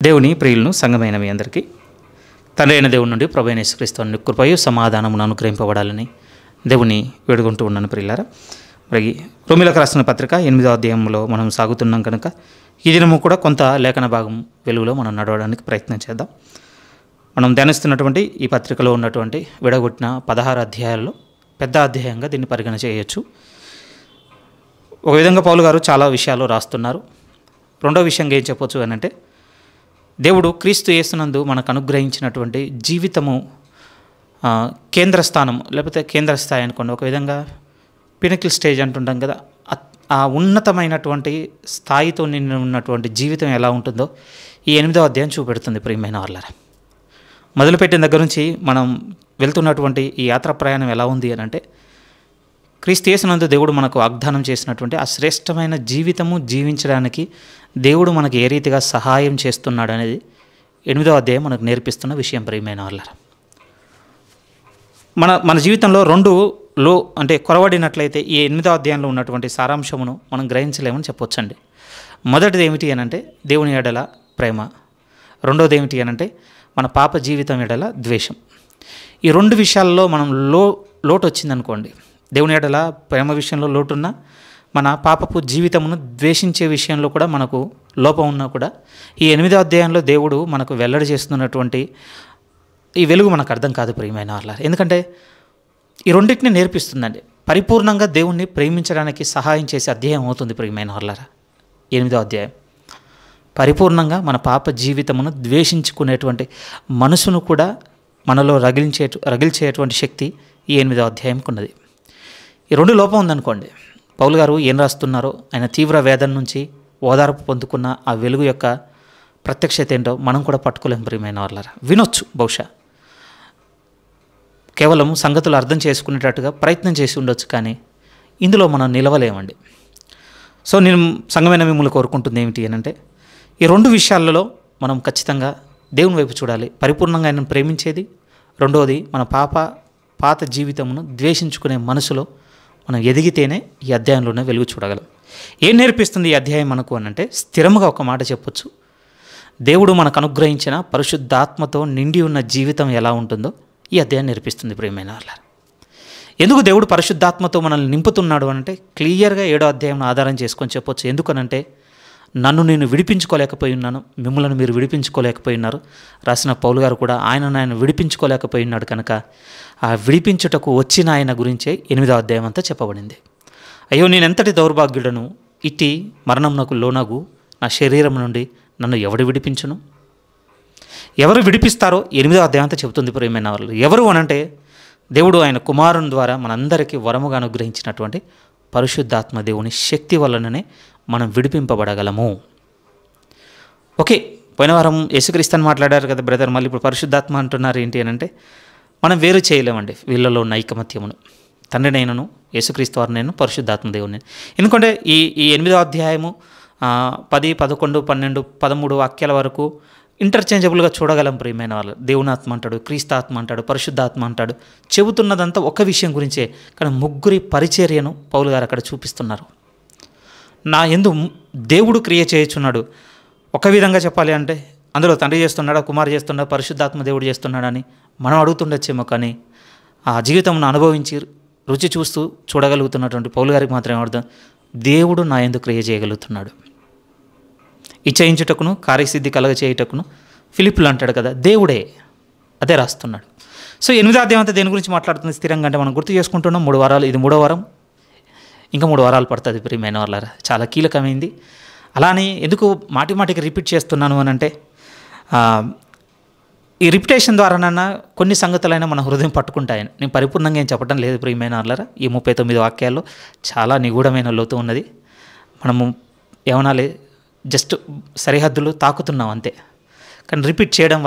దేవుని ప్రియులను సంఘమైన మీ అందరికీ తండ్రి అయిన దేవుని నుండి ప్రభు అయిన యేసుక్రీస్తు అన్ని కృపయు సమాధానమును అనుగ్రహింపబడాలని దేవుని వేడుకుంటూ ఉన్నాను. ప్రియులారా, మరి రోమీయులకు రాసిన పత్రిక 8వ అధ్యాయంలో మనం సాగుతున్నాం కనుక ఈ దినము కూడా కొంత లేఖన భాగం వెలుగులో మనం నడవడానికి ప్రయత్నం చేద్దాం. మనం ధ్యానిస్తున్నటువంటి ఈ పత్రికలో ఉన్నటువంటి విడగొట్టిన 16 అధ్యాయాల్లో పెద్ద అధ్యాయంగా దీన్ని పరిగణ చేయొచ్చు. ఒక విధంగా పౌలు గారు చాలా విషయాలు రాస్తున్నారు. రెండో విషయంగా ఏం చెప్పొచ్చు అని అంటే, దేవుడు క్రీస్తు యేసునందు మనకు అనుగ్రహించినటువంటి జీవితము కేంద్ర స్థానం లేకపోతే కేంద్ర స్థాయి అనుకోండి. ఒక విధంగా పినకిల్ స్టేజ్ అంటుంటాం కదా, ఆ ఉన్నతమైనటువంటి స్థాయితో నిండి ఉన్నటువంటి జీవితం ఎలా ఉంటుందో ఈ 8వ అధ్యాయం చూపెడుతుంది. ప్రియమైన వాళ్ళారా, మొదలుపెట్టిన దగ్గర నుంచి మనం వెళ్తున్నటువంటి ఈ యాత్ర ప్రయాణం ఎలా ఉంది అని అంటే, క్రీస్తు యేసునందు దేవుడు మనకు వాగ్దానం చేసినటువంటి ఆ శ్రేష్టమైన జీవితము జీవించడానికి దేవుడు మనకు ఏ రీతిగా సహాయం చేస్తున్నాడు అనేది 8వ అధ్యాయం మనకు నేర్పిస్తున్న విషయం. ప్రియమైన వాళ్ళారా, మన జీవితంలో రెండు అంటే కొరవడినట్లయితే ఈ 8వ అధ్యాయంలో ఉన్నటువంటి సారాంశమును మనం గ్రహించలేమని చెప్పొచ్చండి. మొదటిది ఏమిటి అని అంటే దేవుని ఎడల ప్రేమ, రెండోది ఏమిటి అని అంటే మన పాప జీవితం ఎడల ద్వేషం. ఈ రెండు విషయాల్లో మనం లోటు వచ్చిందనుకోండి, దేవుని ఎడల ప్రేమ విషయంలో లోటున్నా, మన పాపపు జీవితమును ద్వేషించే విషయంలో కూడా మనకు లోపం ఉన్నా కూడా ఈ 8వ అధ్యాయంలో దేవుడు మనకు వెల్లడి చేస్తున్నటువంటి ఈ వెలుగు మనకు అర్థం కాదు. ప్రియమైన వాళ్ళ, ఎందుకంటే ఈ రెండింటిని నేర్పిస్తుందండి. పరిపూర్ణంగా దేవుణ్ణి ప్రేమించడానికి సహాయం చేసే అధ్యాయం అవుతుంది. ప్రియమైన వాళ్ళారా, 8వ అధ్యాయం పరిపూర్ణంగా మన పాప జీవితమును ద్వేషించుకునేటువంటి మనసును కూడా మనలో రగిల్చేటువంటి శక్తి ఈ 8వ అధ్యాయంకు ఉన్నది. ఈ రెండు లోపం ఉందనుకోండి, పౌలు గారు ఏం రాస్తున్నారో ఆయన తీవ్ర వేదన నుంచి ఓదార్పు పొందుకున్న ఆ వెలుగు యొక్క ప్రత్యక్షత ఏంటో మనం కూడా పట్టుకోలేం. ప్రియమైన వాళ్ళారా, వినొచ్చు, బహుశా కేవలం సంగతులు అర్థం చేసుకునేటట్టుగా ప్రయత్నం చేసి ఉండొచ్చు, కానీ ఇందులో మనం నిలవలేమండి. సో నేను సంఘమైన మిమ్మల్ని కోరుకుంటుంది ఏమిటి అని అంటే, ఈ రెండు విషయాలలో మనం ఖచ్చితంగా దేవుని వైపు చూడాలి. పరిపూర్ణంగా ఆయనను ప్రేమించేది, రెండవది మన పాత జీవితమును ద్వేషించుకునే మనసులో మనం ఎదిగితేనే ఈ అధ్యాయంలోనే వెలుగు చూడగలం. ఏం నేర్పిస్తుంది ఈ అధ్యాయం మనకు అని అంటే, స్థిరముగా ఒక మాట చెప్పొచ్చు, దేవుడు మనకు అనుగ్రహించిన పరిశుద్ధాత్మతో నిండి ఉన్న జీవితం ఎలా ఉంటుందో ఈ అధ్యాయం నేర్పిస్తుంది. ప్రియమైన వాళ్ళారా, ఎందుకు దేవుడు పరిశుద్ధాత్మతో మనల్ని నింపుతున్నాడు అంటే క్లియర్గా 7వ అధ్యాయం ఆధారం చేసుకొని చెప్పొచ్చు. ఎందుకనంటే, నన్ను నేను విడిపించుకోలేకపోయి ఉన్నాను, మిమ్మల్ని మీరు విడిపించుకోలేకపోయి ఉన్నారు రాసిన పౌలు గారు కూడా ఆయన విడిపించుకోలేకపోయి ఉన్నాడు కనుక ఆ విడిపించుటకు వచ్చిన ఆయన గురించే 8వ అధ్యాయం అంతా చెప్పబడింది. అయ్యో, నేను ఎంతటి దౌర్భాగ్యుడను, ఇట్టి మరణమునకు లోనగు నా శరీరం నుండి నన్ను ఎవడు విడిపించును? ఎవరు విడిపిస్తారో 8వ అధ్యాయం అంతా చెబుతుంది. ప్రియమైన వాళ్ళు ఎవరు అనంటే, దేవుడు ఆయన కుమారుని ద్వారా మనందరికీ వరముగా అనుగ్రహించినటువంటి పరిశుద్ధాత్మ దేవుని శక్తి వలననే మనం విడిపింపబడగలము. ఓకే, పోయిన వారం యేసుక్రీస్తుని మాట్లాడారు కదా బ్రదర్, మళ్ళీ ఇప్పుడు పరిశుద్ధాత్మ అంటున్నారు ఏంటి అని అంటే, మనం వేరు చేయలేమండి వీళ్ళలో ఉన్న ఐకమత్యమును. తండ్రి నేనును, యేసుక్రీస్తు వారు నేను, పరిశుద్ధాత్మ దేవుని. ఎందుకంటే ఈ 8వ అధ్యాయము 10, 11, 12, 13 వాక్యాల వరకు ఇంటర్చేంజబుల్గా చూడగలం. ప్రియమైన వాళ్ళు, దేవుని ఆత్మ అంటాడు, క్రీస్తాత్మ అంటాడు, పరిశుద్ధాత్మ అంటాడు. చెబుతున్నదంతా ఒక విషయం గురించే, కానీ ముగ్గురి పరిచర్యను పౌలు గారు అక్కడ చూపిస్తున్నారు. నా యందు దేవుడు క్రియ చేయుచున్నాడు. ఒక విధంగా చెప్పాలి అంటే, అందులో తండ్రి చేస్తున్నాడా, కుమారు చేస్తున్నాడా, పరిశుద్ధాత్మ దేవుడు చేస్తున్నాడని మనం అడుగుతుండొచ్చేమో, కానీ ఆ జీవితంను అనుభవించి రుచి చూస్తూ చూడగలుగుతున్నటువంటి పౌలు గారికి మాత్రమే అర్థం, దేవుడు నా యందు క్రియ చేయగలుగుతున్నాడు. ఇచ్చయించుటకును కార్యసిద్ధి కలగ చేయుటకును ఫిలిప్పులు అంటాడు కదా, దేవుడే అదే రాస్తున్నాడు. సో 8వ అధ్యాయం అంతా దేని గురించి మాట్లాడుతుంది స్థిరంగా అంటే, మనం గుర్తు చేసుకుంటున్నాం 3 వారాలు, ఇది 3వ వారం, ఇంకా 3 వారాలు పడుతుంది. ప్రియమైన వాళ్ళారా, చాలా కీలకమైంది. అలానే ఎందుకు మాటికి రిపీట్ చేస్తున్నాను అని అంటే, ఈ రిపిటేషన్ ద్వారానన్నా కొన్ని సంగతులైనా మన హృదయం పట్టుకుంటాయని. నేను పరిపూర్ణంగా ఏం చెప్పడం లేదు. ప్రియమైన వాళ్ళారా, ఈ 39 వాక్యాల్లో చాలా నిగూఢమైన లోతు ఉన్నది. మనము ఏమనాలి, జస్ట్ సరిహద్దులు తాకుతున్నాం అంతే. కానీ రిపీట్ చేయడం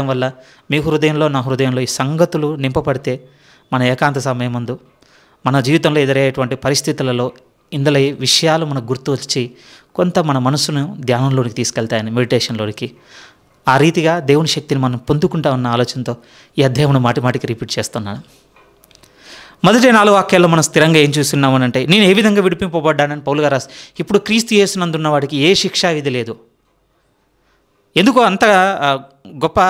వల్ల మీ హృదయంలో నా హృదయంలో ఈ సంగతులు నింపబడితే, మన ఏకాంత సమయం ముందు మన జీవితంలో ఎదురయ్యేటువంటి పరిస్థితులలో ఇందులో విషయాలు మనకు గుర్తు వచ్చి కొంత మన మనసును ధ్యానంలోనికి తీసుకెళ్తాయని, మెడిటేషన్లోనికి. ఆ రీతిగా దేవుని శక్తిని మనం పొందుకుంటా ఉన్న ఆలోచనతో ఈ అధ్యాయం మాటికి రిపీట్ చేస్తున్నాను. మొదటి 4 వాక్యాల్లో మనం స్థిరంగా ఏం చూస్తున్నామని అంటే, నేను ఏ విధంగా విడిపింపబడ్డానని పౌలు గారు రాసి, ఇప్పుడు క్రీస్తు యేసునందున్న వాడికి ఏ శిక్షా విధి లేదు. ఎందుకు అంత గొప్ప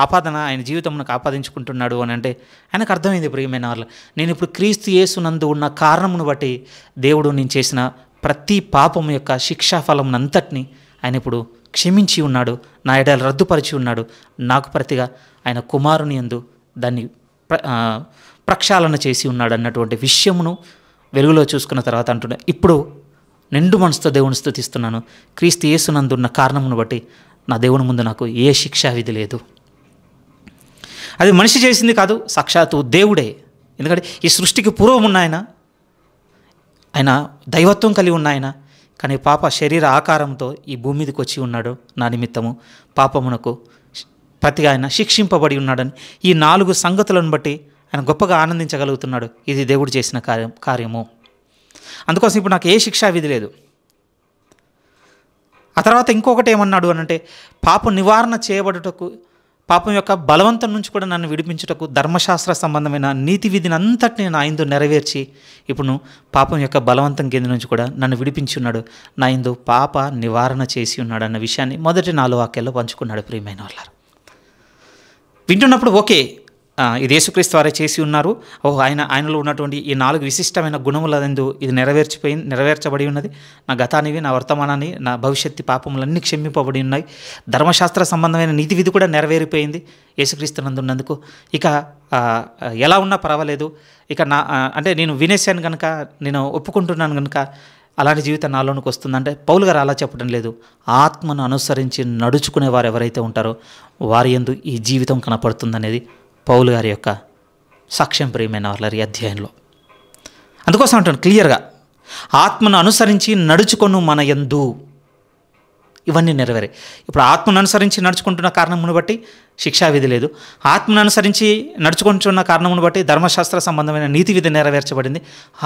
ఆపాదన ఆయన జీవితంలో ఆపాదించుకుంటున్నాడు అని అంటే ఆయనకు అర్థమైంది ప్రియమైన వాళ్ళు, నేను ఇప్పుడు క్రీస్తు యేసునందు ఉన్న కారణమును బట్టి దేవుడు నేను చేసిన ప్రతి పాపం యొక్క శిక్షాఫలం అంతటిని ఆయన ఇప్పుడు క్షమించి ఉన్నాడు, నా ఎడల రద్దుపరిచి ఉన్నాడు. నాకు ప్రతిగా ఆయన కుమారుని యందు దాన్ని ప్రక్షాళన చేసి ఉన్నాడు అన్నటువంటి విషయమును వెలుగులో చూసుకున్న తర్వాత అంటున్నా, ఇప్పుడు నిండు మనసుతో దేవుని స్తుతిస్తున్నాను. క్రీస్తు యేసునందు ఉన్న కారణమును బట్టి నా దేవుని ముందు నాకు ఏ శిక్షా విధి లేదు. అది మనిషి చేసింది కాదు, సాక్షాత్తు దేవుడే. ఎందుకంటే ఈ సృష్టికి పూర్వం ఉన్న ఆయన దైవత్వం కలిగి ఉన్న ఆయన, కానీ పాప శరీర ఆకారంతో ఈ భూమి మీదకి వచ్చి ఉన్నాడు నా నిమిత్తము, పాపమునకు ప్రతిగా ఆయన శిక్షింపబడి ఉన్నాడని ఈ 4 సంగతులను బట్టి ఆయన గొప్పగా ఆనందించగలుగుతున్నాడు. ఇది దేవుడు చేసిన కార్యము. అందుకోసం ఇప్పుడు నాకు ఏ శిక్షా విధి లేదు. ఆ తర్వాత ఇంకొకటి ఏమన్నాడు అనంటే, పాపం నివారణ చేయబడుటకు, పాపం యొక్క బలవంతం నుంచి కూడా నన్ను విడిపించుటకు ధర్మశాస్త్ర సంబంధమైన నీతి విధిని అంతటిని నా యందు నెరవేర్చి ఇప్పుడు పాపం యొక్క బలవంతం కింద నుంచి కూడా నన్ను విడిపించి ఉన్నాడు, నా యందు పాప నివారణ చేసి ఉన్నాడు అన్న విషయాన్ని మొదటి 4 వాక్యాల్లో పంచుకున్నాడు. ప్రియమైన వాళ్ళారు, వింటున్నప్పుడు ఓకే, ఇది యేసుక్రీస్తు వారే చేసి ఉన్నారు, ఆయనలో ఉన్నటువంటి ఈ 4 విశిష్టమైన గుణములందు ఇది నెరవేర్చబడి ఉన్నది. నా గతానివి, నా వర్తమానాన్ని, నా భవిష్యత్తు పాపములన్నీ క్షమింపబడి ఉన్నాయి. ధర్మశాస్త్ర సంబంధమైన నీతి విధి కూడా నెరవేరిపోయింది యేసుక్రీస్తు నందు ఉన్నందుకు. ఇక ఎలా ఉన్నా పర్వాలేదు, ఇక అంటే నేను వినేశాను కనుక, నేను ఒప్పుకుంటున్నాను కనుక అలాంటి జీవితం నాలోనికి వస్తుందంటే పౌలు గారు అలా చెప్పడం లేదు. ఆత్మను అనుసరించి నడుచుకునే వారు ఎవరైతే ఉంటారో వారి యందు ఈ జీవితం కనపడుతుందనేది పౌలు గారి యొక్క సాక్ష్యం ప్రియమైన వాళ్ళ అధ్యాయంలో. అందుకోసం అంటాను క్లియర్గా, ఆత్మను అనుసరించి నడుచుకొను మన యందు ఇవన్నీ నెరవేరే. ఇప్పుడు ఆత్మను అనుసరించి నడుచుకుంటున్న కారణమును బట్టి శిక్షా విధి లేదు, ఆత్మను అనుసరించి నడుచుకుంటున్న కారణమును బట్టి ధర్మశాస్త్ర సంబంధమైన నీతి విధి నెరవేర్చబడింది,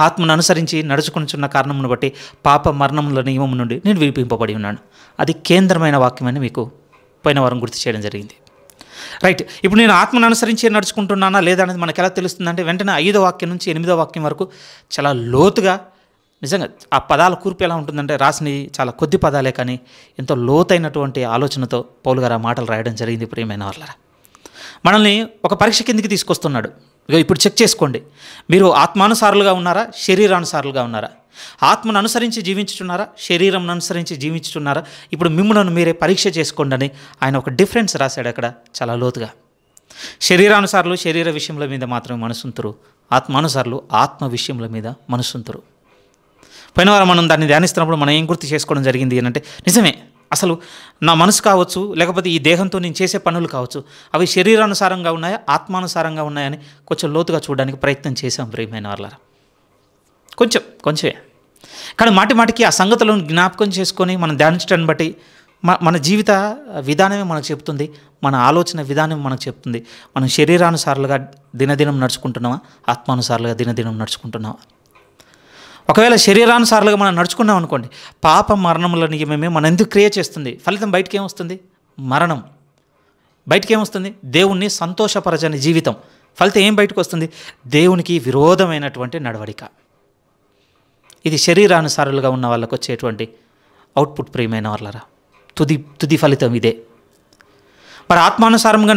ఆత్మను అనుసరించి నడుచుకుంటున్న కారణమును బట్టి పాప మరణముల నియమం నుండి నేను విడిపింపబడి ఉన్నాను. అది కేంద్రమైన వాక్యమని మీకు పోయిన వారం గుర్తు చేయడం జరిగింది. రైట్, ఇప్పుడు నేను ఆత్మను అనుసరించి నడుచుకుంటున్నానా లేదా అనేది మనకు ఎలా తెలుస్తుందంటే వెంటనే 5వ వాక్యం నుంచి 8వ వాక్యం వరకు చాలా లోతుగా, నిజంగా ఆ పదాల కూర్పు ఎలా ఉంటుందంటే రాసినవి చాలా కొద్ది పదాలే కానీ ఎంతో లోతైనటువంటి ఆలోచనతో పౌలు గారు ఆ మాటలు రాయడం జరిగింది. ప్రియమైన వాళ్ళరా, మనల్ని ఒక పరీక్ష కిందికి తీసుకొస్తున్నాడు. ఇప్పుడు చెక్ చేసుకోండి, మీరు ఆత్మానుసారులుగా ఉన్నారా, శరీరానుసారులుగా ఉన్నారా? ఆత్మను అనుసరించి జీవించుచున్నారా, శరీరం అనుసరించి జీవించుచున్నారా? ఇప్పుడు మిమ్మల్ని మీరే పరీక్ష చేసుకోండి అని ఆయన ఒక డిఫరెన్స్ రాశాడు అక్కడ చాలా లోతుగా. శరీరానుసారులు శరీర విషయముల మీద మాత్రమే మనసుంతురు, ఆత్మానుసారులు ఆత్మ విషయముల మీద మనసుంతురు. పోయిన వారం మనం దాన్ని ధ్యానిస్తున్నప్పుడు మనం ఏం గుర్తు చేసుకోవడం జరిగింది అని అంటే, నిజమే, అసలు నా మనసు కావచ్చు, లేకపోతే ఈ దేహంతో నేను చేసే పనులు కావచ్చు, అవి శరీరానుసారంగా ఉన్నాయా, ఆత్మానుసారంగా ఉన్నాయని కొంచెం లోతుగా చూడడానికి ప్రయత్నం చేశాం ప్రియమైన వాళ్ళారా. కొంచెమే కానీ మాటికి ఆ సంగతులను జ్ఞాపకం చేసుకొని మనం ధ్యానించడాన్ని బట్టి మన జీవిత విధానమే మనకు చెప్తుంది, మన ఆలోచన విధానం మనకు చెప్తుంది. మనం శరీరానుసారులుగా దినదినం నడుచుకుంటున్నామా, ఆత్మానుసారులుగా దినదినం నడుచుకుంటున్నామా? ఒకవేళ శరీరానుసారులుగా మనం నడుచుకున్నాం అనుకోండి, పాప మరణముల నియమమే మనం ఎందుకు క్రియేట్ చేస్తుంది, ఫలితం బయటికి ఏమొస్తుంది? మరణం. బయటికి ఏమొస్తుంది? దేవుణ్ణి సంతోషపరచని జీవితం. ఫలితం ఏం బయటకు వస్తుంది? దేవునికి విరోధమైనటువంటి నడవడిక. ఇది శరీరానుసారులుగా ఉన్న వాళ్ళకు వచ్చేటువంటి అవుట్పుట్ ప్రియమైన వాళ్ళరా. తుది ఫలితం ఇదే. మరి ఆత్మానుసారంగా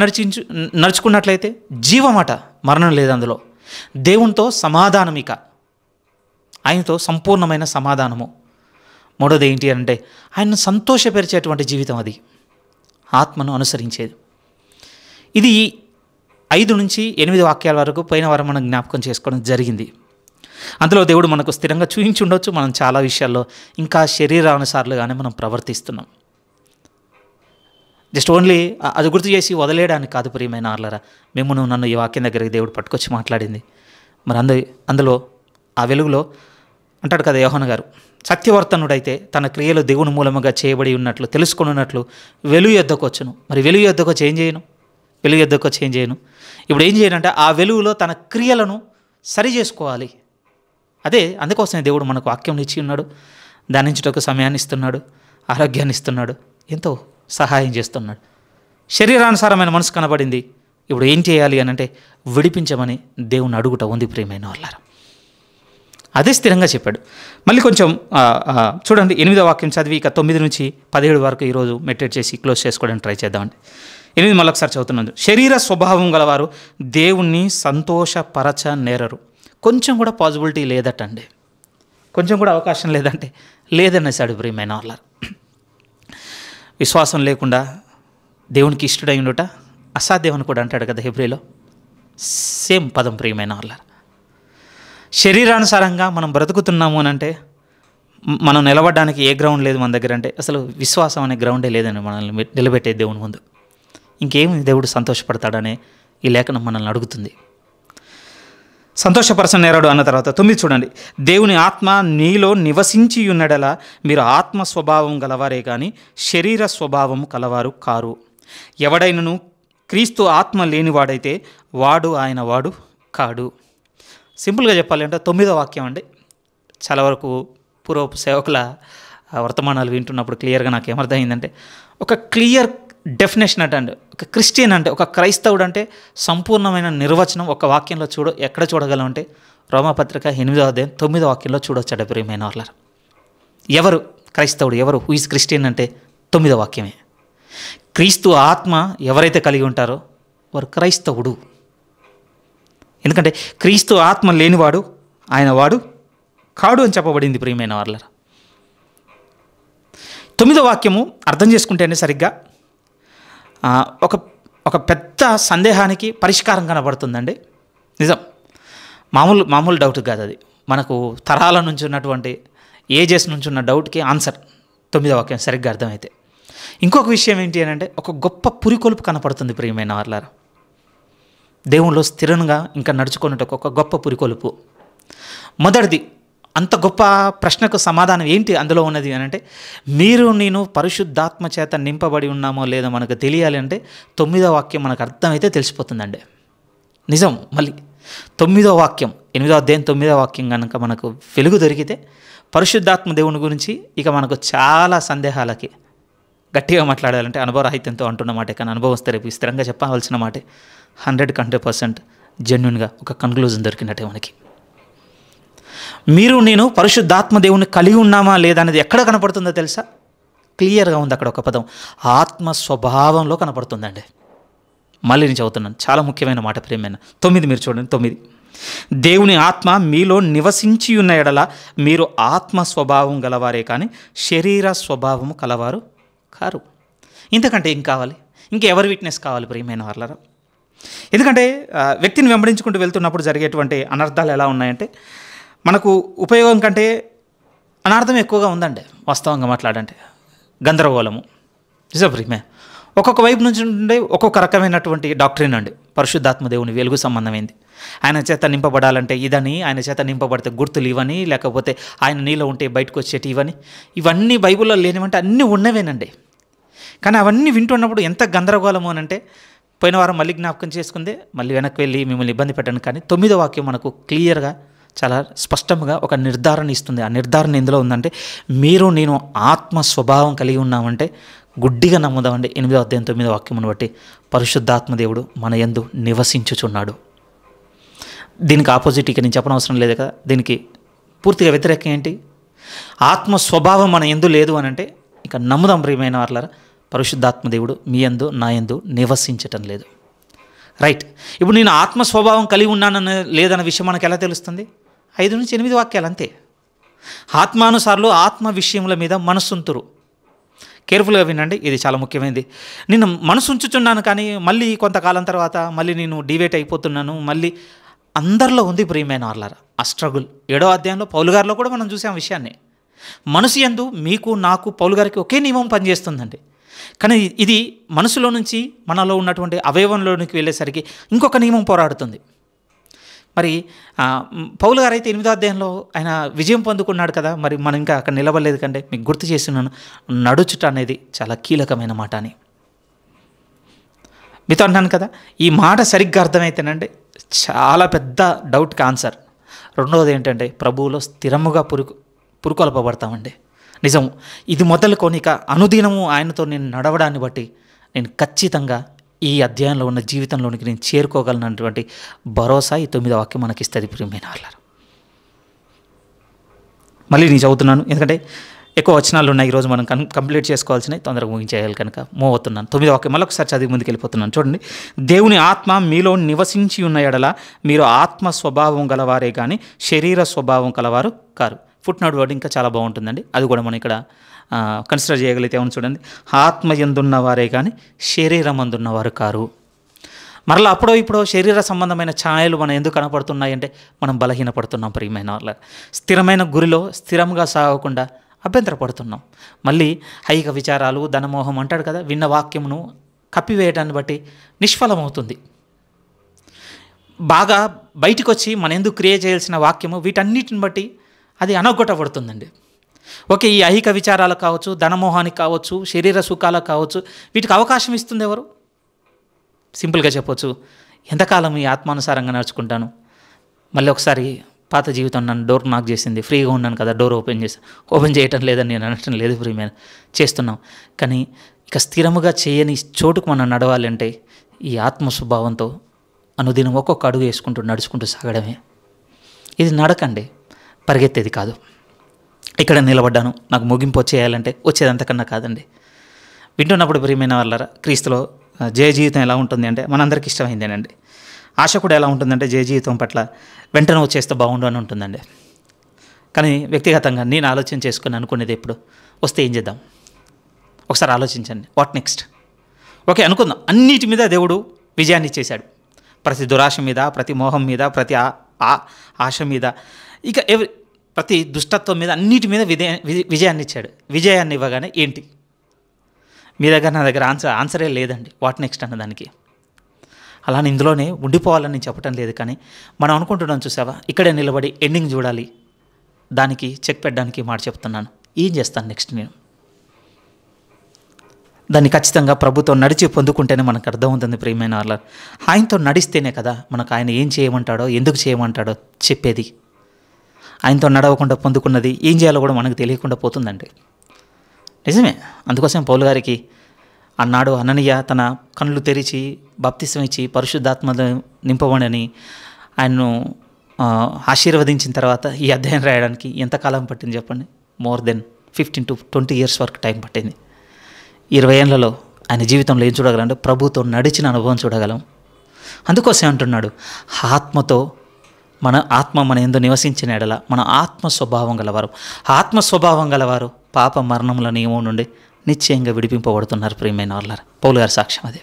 నడుచుకున్నట్లయితే జీవమట, మరణం లేదు అందులో. దేవునితో సమాధానం, ఇక ఆయనతో సంపూర్ణమైన సమాధానము. మూడోది ఏంటి అంటే ఆయనను సంతోషపరిచేటువంటి జీవితం, అది ఆత్మను అనుసరించేది. ఇది 5 నుంచి 8 వాక్యాల వరకు పోయిన వారం మనం జ్ఞాపకం చేసుకోవడం జరిగింది. అందులో దేవుడు మనకు స్థిరంగా చూయించి ఉండొచ్చు, మనం చాలా విషయాల్లో ఇంకా శరీరానుసారులుగానే మనం ప్రవర్తిస్తున్నాం. జస్ట్ ఓన్లీ అది గుర్తు చేసి వదిలేయడానికి కాదు ప్రియమైన ఆర్లరా, మిమ్మల్ని నన్ను ఈ వాక్యం దగ్గరికి దేవుడు పట్టుకొచ్చి మాట్లాడింది. మరి అందులో ఆ వెలుగులో అంటాడు కదా యోహాను గారు, సత్యవర్తనుడైతే తన క్రియలు దేవుని మూలముగా చేయబడి ఉన్నట్లు తెలుసుకున్నట్లు వెలుగు యొద్దకు వచ్చును. మరి వెలుగు యొద్దకు వచ్చి ఏం చేయను? ఇప్పుడు ఏం చేయనంటే ఆ వెలుగులో తన క్రియలను సరి చేసుకోవాలి. అందుకోసమే దేవుడు మనకు వాక్యం ఇచ్చి ఉన్నాడు, ధ్యానించుటకు సమయాన్ని ఇస్తున్నాడు, ఆరోగ్యాన్ని ఇస్తున్నాడు, ఎంతో సహాయం చేస్తున్నాడు. శరీరానుసారమైన మనసు కనబడింది, ఇప్పుడు ఏం చేయాలి అని అంటే విడిపించమని దేవుని అడుగుట ఉంది ప్రియమైన వాళ్ళారా. అదే స్థిరంగా చెప్పాడు. మళ్ళీ కొంచెం చూడండి 8వ వాక్యం చదివి ఇక 9 నుంచి 17 వరకు ఈరోజు మెడిటేట్ చేసి క్లోజ్ చేసుకోవడానికి ట్రై చేద్దామండి. 8 మళ్ళీ ఒకసారి చదువుతున్నాను. శరీర స్వభావం గలవారు దేవుణ్ణి సంతోషపరచ నేరరు. కొంచెం కూడా పాసిబిలిటీ లేదటండి, కొంచెం కూడా అవకాశం లేదంటే లేదనేసాడు ప్రియమైన వాళ్ళారు. విశ్వాసం లేకుండా దేవునికి ఇష్టడై ఉండుట అసాధ్యం అని కూడా అంటాడు కదా హెబ్రీలో. సేమ్ పదం ప్రియమైన వాళ్ళారు. శరీరానుసారంగా మనం బ్రతుకుతున్నాము అని అంటే మనం నిలబడడానికి ఏ గ్రౌండ్ లేదు మన దగ్గర అంటే అసలు విశ్వాసం అనే గ్రౌండే లేదని మనల్ని నిలబెట్టే దేవుని ముందు ఇంకేమి దేవుడు సంతోషపడతాడనే ఈ లేఖనం మనల్ని అడుగుతుంది. సంతోషపరచనేరాడు అన్న తర్వాత 9 చూడండి. దేవుని ఆత్మ నీలో నివసించి ఉన్నడలా మీరు ఆత్మ స్వభావం గలవారే కానీ శరీర స్వభావం కలవారు కారు. ఎవడైనను క్రీస్తు ఆత్మ లేనివాడైతే వాడు ఆయన వాడు కాడు. సింపుల్గా చెప్పాలి అంటే 9వ వాక్యం అండి. చాలా వరకు పూర్వపు సేవకుల వర్తమానాలు వింటున్నప్పుడు క్లియర్గా నాకు ఏమర్థమైందంటే ఒక క్లియర్ డెఫినేషన్ అంటే ఒక క్రిస్టియన్ అంటే ఒక క్రైస్తవుడు అంటే సంపూర్ణమైన నిర్వచనం ఒక వాక్యంలో ఎక్కడ చూడగలం అంటే రోమాపత్రిక 8వ అధ్యాయం 9వ వాక్యంలో చూడొచ్చాడు ప్రియమైన వాళ్ళారు. ఎవరు క్రైస్తవుడు, ఎవరు హూ ఈజ్ క్రిస్టియన్ అంటే 9వ వాక్యమే. క్రీస్తు ఆత్మ ఎవరైతే కలిగి ఉంటారో వారు క్రైస్తవుడు. ఎందుకంటే క్రీస్తు ఆత్మ లేనివాడు ఆయన వాడు కాడు అని చెప్పబడింది ప్రియమైన వాళ్ళారు. 9వ వాక్యము అర్థం చేసుకుంటేనే సరిగ్గా ఒక పెద్ద సందేహానికి పరిష్కారం కనబడుతుందండి. నిజం, మామూలు డౌట్ కాదు అది. మనకు తరాల నుంచి ఉన్నటువంటి ఏజెస్ నుంచి ఉన్న డౌట్కి ఆన్సర్ 9వ వాక్యం సరిగ్గా అర్థమైతే. ఇంకొక విషయం ఏంటి అని అంటే ఒక గొప్ప పురికొలుపు కనపడుతుంది ప్రియమైన వాళ్ళారా. దేవునిలో స్థిరంగా ఇంకా నడుచుకున్నట్టు ఒక గొప్ప పురికొలుపు. మొదటిది, అంత గొప్ప ప్రశ్నకు సమాధానం ఏంటి అందులో ఉన్నది అని అంటే మీరు నేను పరిశుద్ధాత్మ చేత నింపబడి ఉన్నామో లేదో మనకు తెలియాలి అంటే 9వ వాక్యం మనకు అర్థమైతే తెలిసిపోతుందండి. నిజం. మళ్ళీ 9వ వాక్యం 8వ అధ్యాయం 9వ వాక్యం కనుక మనకు వెలుగు దొరికితే పరిశుద్ధాత్మ దేవుని గురించి ఇక మనకు చాలా సందేహాలకి గట్టిగా మాట్లాడాలంటే అనుభవరాహిత్యంతో అంటున్న మాటే కానీ అనుభవస్తే రేపు స్థిరంగా చెప్పవలసిన మాటే 100% జెన్యున్గా ఒక కన్క్లూజన్ దొరికినట్టే మనకి. మీరు నేను పరిశుద్ధాత్మ దేవుని కలిగి ఉన్నామా లేదా అనేది ఎక్కడ కనపడుతుందో తెలుసా? క్లియర్గా ఉంది అక్కడ ఒక పదం, ఆత్మ స్వభావంలో కనపడుతుందండి. మళ్ళీ నేను చదువుతున్నాను, చాలా ముఖ్యమైన మాట ప్రియమైన. 9 మీరు చూడండి. 9 దేవుని ఆత్మ మీలో నివసించి ఉన్న ఎడల మీరు ఆత్మ స్వభావం గలవారే కానీ శరీర స్వభావము కలవారు కారు. ఇంతకంటే ఏం కావాలి? ఇంకెవరి విట్నెస్ కావాలి ప్రియమైన వాళ్ళారా? ఎందుకంటే వ్యక్తిని వెంబడించుకుంటూ వెళ్తున్నప్పుడు జరిగేటువంటి అనర్థాలు ఎలా ఉన్నాయంటే మనకు ఉపయోగం కంటే అనార్థం ఎక్కువగా ఉందండి. వాస్తవంగా మాట్లాడంటే గందరగోళము. నిజం ప్రియమే. ఒక్కొక్క వైపు నుంచి ఉండే ఒక్కొక్క రకమైనటువంటి డాక్ట్రిన్ అండి. పరిశుద్ధాత్మ దేవుని వెలుగు సంబంధమైంది. ఆయన చేత నింపబడాలంటే ఇదని, ఆయన చేత నింపబడితే గుర్తులు ఇవని, లేకపోతే ఆయన నీలో ఉంటే బయటకు వచ్చేటి ఇవని, ఇవన్నీ బైబిల్లో లేనివంటే అన్నీ ఉన్నవేనండి. కానీ అవన్నీ వింటున్నప్పుడు ఎంత గందరగోళము అని అంటే పోయిన వారం మళ్ళీ జ్ఞాపకం చేసుకుందే మళ్ళీ వెనక్కి వెళ్ళి మిమ్మల్ని ఇబ్బంది పెట్టండి. కానీ 9వ వాక్యం మనకు క్లియర్గా చాలా స్పష్టంగా ఒక నిర్ధారణ ఇస్తుంది. ఆ నిర్ధారణ ఎందులో ఉందంటే మీరు నేను ఆత్మ స్వభావం కలిగి ఉన్నామంటే గుడ్డిగా నమ్ముదామండి. 8వ అధ్యాయం 9వ వాక్యమును బట్టి పరిశుద్ధాత్మ దేవుడు మన యందు నివసించుచున్నాడు. దీనికి ఆపోజిట్ ఇక నేను చెప్పనవసరం లేదు కదా. దీనికి పూర్తిగా వ్యతిరేకం ఏంటి? ఆత్మ స్వభావం మన యందు లేదు అని అంటే ఇక నమ్ముదాం ప్రియమైన వాళ్ళారా, పరిశుద్ధాత్మ దేవుడు మీ యందు నా యందు నివసించటం లేదు. రైట్. ఇప్పుడు నేను ఆత్మ స్వభావం కలిగి ఉన్నానని లేదన్న విషయం మనకు ఎలా తెలుస్తుంది? 5 నుంచి 8 వాక్యాలు అంతే. ఆత్మానుసారులు ఆత్మ విషయముల మీద మనస్సుంతురు. కేర్ఫుల్గా వినండి, ఇది చాలా ముఖ్యమైనది. నేను మనసు ఉంచుచున్నాను కానీ మళ్ళీ కొంతకాలం తర్వాత మళ్ళీ నేను డివేట్ అయిపోతున్నాను. మళ్ళీ అందరిలో ఉంది ప్రియమైన వాళ్ళారా ఆ స్ట్రగుల్. 7వ అధ్యాయంలో పౌలు గారిలో కూడా మనం చూసాం విషయాన్ని. మనసు యందు మీకు నాకు పౌలు గారికి ఒకే నియమం పనిచేస్తుందండి. కానీ ఇది మనసులో నుంచి మనలో ఉన్నటువంటి అవయవంలోనికి వెళ్ళేసరికి ఇంకొక నియమం పోరాడుతుంది. మరి పౌలు గారు అయితే 8వ అధ్యాయంలో ఆయన విజయం పొందుకున్నాడు కదా, మరి మనం ఇంకా అక్కడ నిలబడలేదు కంటే మీకు గుర్తు చేస్తున్నాను, నడుచుట అనేది చాలా కీలకమైన మాట అని మీతో అంటాను కదా. ఈ మాట సరిగ్గా అర్థమైతేనండి చాలా పెద్ద డౌట్కి ఆన్సర్. రెండవది ఏంటంటే ప్రభువులో స్థిరముగా పురుకొల్పబడతామండి. నిజం. ఇది మొదలుకొని ఇక అనుదినము ఆయనతో నేను నడవడాన్ని బట్టి నేను ఖచ్చితంగా ఈ అధ్యాయంలో ఉన్న జీవితంలోనికి నేను చేరుకోగలనటువంటి భరోసా ఈ 9వ వాక్యం మనకి ఇస్తుంది ప్రియమైన వాళ్ళారా. మళ్ళీ నేను చదువుతున్నాను, ఎందుకంటే ఎక్కువ వచనాలు ఉన్నాయి ఈరోజు మనం కంప్లీట్ చేసుకోవాల్సినవి, తొందరగా ముగించేయాలి కనుక మూవ్ అవుతున్నాను. 9వ వాక్యం మళ్ళీ ఒకసారి చదివి ముందుకు వెళ్ళిపోతున్నాను. చూడండి, దేవుని ఆత్మ మీలో నివసించి ఉన్న ఎడల మీరు ఆత్మ స్వభావం గలవారే కానీ శరీర స్వభావం కలవారు కారు. ఫుట్నోట్ వర్డ్ ఇంకా చాలా బాగుంటుందండి, అది కూడా మనం ఇక్కడ కన్సిడర్ చేయగలిగితే ఏమని చూడండి, ఆత్మ యందున్నవారే కానీ శరీరం అందున్నవారు కారు. మరలా అప్పుడో ఇప్పుడో శరీర సంబంధమైన ఛాయలు మనం ఎందుకు కనపడుతున్నాయంటే మనం బలహీనపడుతున్నాం ప్రియమైన వాళ్ళ. స్థిరమైన గురిలో స్థిరంగా సాగకుండా అభ్యంతరపడుతున్నాం. మళ్ళీ ఐహిక విచారాలు, ధనమోహం అంటాడు కదా, విన్న వాక్యమును కప్పివేయడాన్ని బట్టి నిష్ఫలమవుతుంది. బాగా బయటకు వచ్చి మన ఎందుకు క్రియేట్ చేయాల్సిన వాక్యము వీటన్నిటిని బట్టి అది అనగొట్టబడుతుందండి. ఓకే, ఈ ఐహిక విచారాలకు కావచ్చు, ధనమోహానికి కావచ్చు, శరీర సుఖాలకు కావచ్చు, వీటికి అవకాశం ఇస్తుంది ఎవరు? సింపుల్గా చెప్పొచ్చు, ఎంతకాలం ఈ ఆత్మానుసారంగా నడుచుకుంటాను, మళ్ళీ ఒకసారి పాత జీవితం నన్ను డోర్ నాక్ చేసింది, ఫ్రీగా ఉన్నాను కదా, డోర్ ఓపెన్ చేయటం లేదని నేను అనటం లేదు, ప్రియమైన చేస్తున్నాం. కానీ ఇక స్థిరముగా చేయని చోటుకు మనం నడవాలంటే ఈ ఆత్మ స్వభావంతో అనుదినం ఒక్కొక్క అడుగు వేసుకుంటూ నడుచుకుంటూ సాగడమే. ఇది నడకండి, పరిగెత్తేది కాదు. ఇక్కడ నిలబడ్డాను, నాకు ముగింపు వచ్చేయాలంటే వచ్చేది అంతకన్నా కాదండి. వింటున్నప్పుడు ప్రియమైన వాళ్ళరా, క్రీస్తులో జయ జీవితం ఎలా ఉంటుంది అంటే మనందరికీ ఇష్టమైందేనండి. ఆశ కూడా ఎలా ఉంటుందంటే జయ జీవితం పట్ల వెంటనే వచ్చేస్తే బాగుండు అని ఉంటుందండి. కానీ వ్యక్తిగతంగా నేను ఆలోచన చేసుకుని అనుకునేది ఎప్పుడు వస్తే ఏం చేద్దాం, ఒకసారి ఆలోచించండి. What next? ఓకే అనుకుందాం, అన్నిటి మీద దేవుడు విజయాన్ని ఇచ్చేశాడు. ప్రతి దురాశ మీద, ప్రతి మోహం మీద, ప్రతి ఆశ మీద, ఇక ప్రతి దుష్టత్వం మీద, అన్నిటి మీద విజయాన్ని ఇచ్చాడు. విజయాన్ని ఇవ్వగానే ఏంటి? మీ దగ్గర నా దగ్గర ఆన్సరే లేదండి వాట్ నెక్స్ట్ అన్నదానికి. అలానే ఇందులోనే ఉండిపోవాలని నేను చెప్పటం లేదు, కానీ మనం అనుకుంటున్నాం చూసావా, ఇక్కడే నిలబడి ఎండింగ్ చూడాలి, దానికి చెక్ పెట్టడానికి మాట చెప్తున్నాను. ఏం చేస్తాను నెక్స్ట్ నేను? దాన్ని ఖచ్చితంగా ప్రభుత్వం నడిచి పొందుకుంటేనే మనకు అర్థమవుతుంది ప్రియమైన వాళ్ళ. ఆయనతో నడిస్తేనే కదా మనకు ఆయన ఏం చేయమంటాడో, ఎందుకు చేయమంటాడో చెప్పేది. ఆయనతో నడవకుండా పొందుకున్నది ఏం చేయాలో కూడా మనకు తెలియకుండా పోతుందండి. నిజమే. అందుకోసం పౌలు గారికి అన్నాడు, అననీయ తన కళ్ళు తెరిచి బాప్తిసం ఇచ్చి పరిశుద్ధాత్మ నింపబడని ఆయన్ను ఆశీర్వదించిన తర్వాత ఈ అధ్యాయం రాయడానికి ఎంతకాలం పట్టింది చెప్పండి? మోర్ దెన్ 15 to 20 years వరకు టైం పట్టింది. 20 ఏళ్లలో ఆయన జీవితంలో ఏం చూడగలంటే ప్రభుతో నడిచిన అనుభవం చూడగలం. అందుకోసం అంటున్నాడు, ఆత్మతో మన ఆత్మ మన యందు నివసించిన ఎడల మన ఆత్మ స్వభావం గలవారు, ఆత్మ స్వభావం గలవారు పాప మరణముల నియమం నుండి నిశ్చయంగా విడిపింపబడుతున్నారు ప్రియమైన వాళ్ళారు. పౌలు గారి సాక్ష్యం అదే.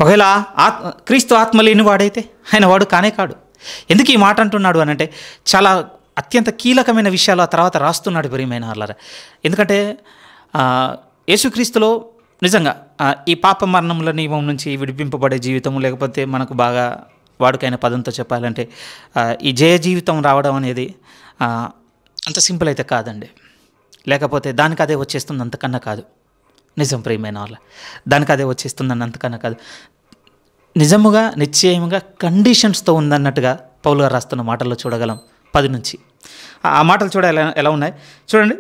ఒకవేళ క్రీస్తు ఆత్మ లేని వాడైతే ఆయన వాడు కానే కాడు. ఎందుకు ఈ మాట అంటున్నాడు అని అంటే చాలా అత్యంత కీలకమైన విషయాలు ఆ తర్వాత రాస్తున్నాడు ప్రియమైన వాళ్ళారు. ఎందుకంటే యేసుక్రీస్తులో నిజంగా ఈ పాప మరణముల నియమం నుంచి విడిపింపబడే జీవితం, లేకపోతే మనకు బాగా వాడుకైన పదంతో చెప్పాలంటే ఈ జయ జీవితం రావడం అనేది అంత సింపుల్ అయితే కాదండి. లేకపోతే దానికి అదే వచ్చేస్తుంది అంతకన్నా కాదు. నిజం ప్రియమైన వాళ్ళ, దానికి అదే వచ్చేస్తుందని అంతకన్నా కాదు. నిజముగా నిశ్చయముగా కండిషన్స్తో ఉందన్నట్టుగా పౌలు గారు రాస్తున్న మాటల్లో చూడగలం. 10 నుంచి ఆ మాటలు చూడ ఎలా ఉన్నాయి చూడండి.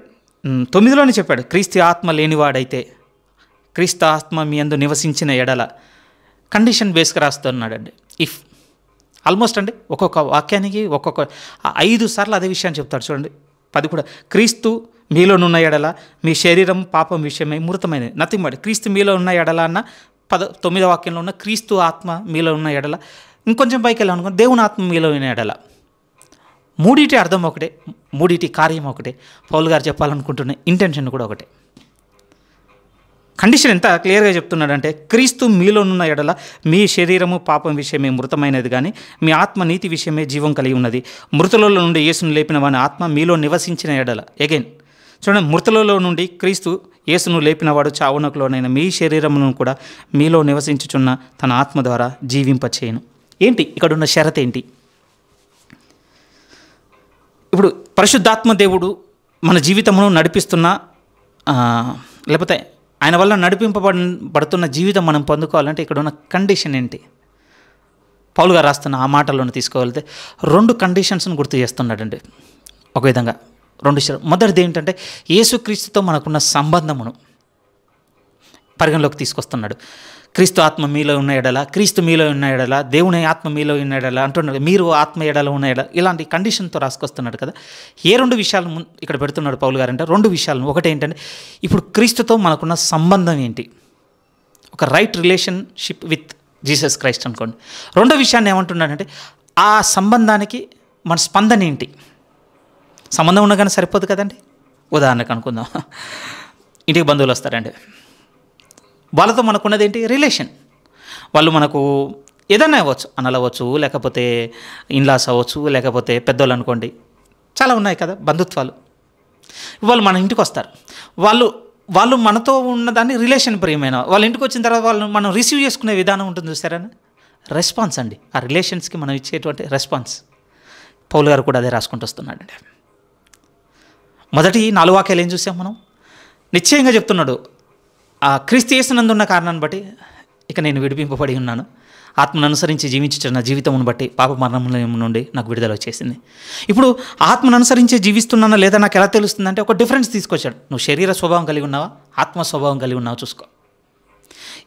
9లోనే చెప్పాడు, క్రీస్తు ఆత్మ లేనివాడైతే, క్రీస్తు ఆత్మ మీ యందు నివసించిన ఎడల, కండిషన్ బేస్గా రాస్తున్నాడండి. ఇఫ్ ఆల్మోస్ట్ అండి ఒక్కొక్క వాక్యానికి ఒక్కొక్క 5 సార్లు అదే విషయాన్ని చెప్తాడు చూడండి. 10 కూడా, క్రీస్తు మీలోనున్న ఎడల మీ శరీరం పాపం విషయమై మృతమైనది. నథింగ్ బట్ క్రీస్తు మీలో ఉన్న ఎడల అన్న 9వ వాక్యంలో ఉన్న క్రీస్తు ఆత్మ మీలో ఉన్న ఎడల, ఇంకొంచెం పైకి వెళ్ళాం అనుకో దేవుని ఆత్మ మీలో ఉన్న ఎడల. మూడిటి అర్థం ఒకటే, మూడిటి కార్యం ఒకటే. పౌలు గారు చెప్పాలనుకుంటున్న ఇంటెన్షన్ కూడా ఒకటే. కండిషన్ ఎంత క్లియర్గా చెప్తున్నాడంటే, క్రీస్తు మీలోనున్న ఎడల మీ శరీరము పాపం విషయమే మృతమైనది కానీ మీ ఆత్మ నీతి విషయమే జీవం కలిగి ఉన్నది. మృతులలో నుండి యేసును లేపిన వాని ఆత్మ మీలో నివసించిన ఎడల. అగైన్ చూడండి, మృతులలో నుండి క్రీస్తు యేసును లేపినవాడు చావునకులోనైన మీ శరీరమును కూడా మీలో నివసించుచున్న తన ఆత్మ ద్వారా జీవింపచేయను. ఏంటి ఇక్కడున్న షరత్ ఏంటి? ఇప్పుడు పరిశుద్ధాత్మ దేవుడు మన జీవితమును నడిపిస్తున్న, లేకపోతే ఆయన వల్ల నడిపింపబడుతున్న జీవితం మనం పొందుకోవాలంటే ఇక్కడ ఉన్న కండిషన్ ఏంటి? పౌలు గారు రాస్తున్న ఆ మాటలను తీసుకోగలిగితే 2 కండిషన్స్ను గుర్తు చేస్తున్నాడండి. ఒక విధంగా 2. మొదటిది ఏంటంటే యేసుక్రీస్తుతో మనకున్న సంబంధమును. పరిగణలోకి తీసుకొస్తున్నాడు. క్రీస్తు ఆత్మ మీలో ఉన్న ఎడల, క్రీస్తు మీలో ఉన్న ఎడల, దేవుని ఆత్మ మీలో ఉన్న ఎడల అంటున్నాడు. మీరు ఆత్మ ఎడల ఉన్న ఎడల, ఇలాంటి కండిషన్తో రాసుకొస్తున్నాడు కదా. ఏ 2 విషయాలు ఇక్కడ పెడుతున్నాడు పౌలు గారు అంటే 2 విషయాలను. ఒకటి ఏంటంటే ఇప్పుడు క్రీస్తుతో మనకున్న సంబంధం ఏంటి, ఒక right relationship with Jesus Christ అనుకోండి. 2వ విషయాన్ని ఏమంటున్నాడంటే ఆ సంబంధానికి మన స్పందన ఏంటి. సంబంధం ఉండగానే సరిపోదు కదండి. ఉదాహరణకు అనుకుందాం, ఇంటికి బంధువులు వస్తారండి, వాళ్ళతో మనకున్నది ఏంటి, రిలేషన్. వాళ్ళు మనకు ఏదైనా అవ్వచ్చు, అన్నలు అవ్వచ్చు, లేకపోతే ఇన్లాస్ అవ్వచ్చు, లేకపోతే పెద్దోళ్ళు అనుకోండి, చాలా ఉన్నాయి కదా బంధుత్వాలు. వాళ్ళు మన ఇంటికి వస్తారు, వాళ్ళు మనతో ఉన్నదాన్ని రిలేషన్ ప్రియమైన వాళ్ళ ఇంటికి వచ్చిన తర్వాత వాళ్ళు మనం రిసీవ్ చేసుకునే విధానం ఉంటుంది చూసారా, రెస్పాన్స్ అండి. ఆ రిలేషన్స్కి మనం ఇచ్చేటువంటి రెస్పాన్స్. పౌలు గారు కూడా అదే రాసుకుంటూ వస్తున్నాడండి. మొదటి 4 వాక్యాలు ఏం చూసాం మనం, నిశ్చయంగా చెప్తున్నాడు, ఆ క్రీస్తు యేసునందున్న కారణాన్ని బట్టి ఇక నేను విడిపింపబడి ఉన్నాను, ఆత్మను అనుసరించి జీవించుచున్న జీవితమును బట్టి పాప మరణం నుండి నాకు విడుదల వచ్చేసింది. ఇప్పుడు ఆత్మను అనుసరించే జీవిస్తున్నానా లేదా నాకు ఎలా తెలుస్తుందంటే ఒక డిఫరెన్స్ తీసుకొచ్చాడు. నువ్వు శరీర స్వభావం కలిగి ఉన్నావా, ఆత్మ స్వభావం కలిగి ఉన్నావా చూసుకో.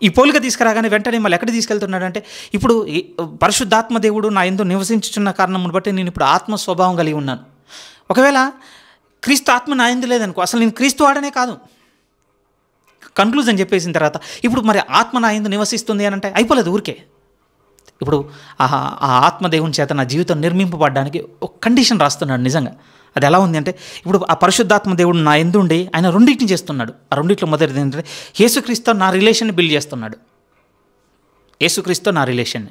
ఈ పోలిక తీసుకురాగానే వెంటనే మళ్ళీ ఎక్కడికి తీసుకెళ్తున్నాడంటే ఇప్పుడు పరిశుద్ధాత్మ దేవుడు నా యందు నివసించుచున్న కారణమును బట్టి నేను ఇప్పుడు ఆత్మ స్వభావం కలిగి ఉన్నాను. ఒకవేళ క్రీస్తు ఆత్మ నా యందు లేదనుకో, అసలు నేను క్రీస్తు వాడనే కాదు. కన్క్లూజన్ చెప్పేసిన తర్వాత ఇప్పుడు మరి ఆత్మ నా యందు నివసిస్తుంది అని అంటే అయిపోలేదు ఊరికే. ఇప్పుడు ఆ ఆత్మదేవుని చేత నా జీవితం నిర్మింపబడడానికి ఒక కండిషన్ రాస్తున్నాడు. నిజంగా అది ఎలా ఉంది అంటే ఇప్పుడు ఆ పరిశుద్ధాత్మ దేవుడు నా యందు ఉండి ఆయన రెండింటిని చేస్తున్నాడు. ఆ రెండిట్లో మొదటిది ఏంటంటే యేసుక్రీస్తు నా రిలేషన్ బిల్డ్ చేస్తున్నాడు. యేసుక్రీస్తు నా రిలేషన్.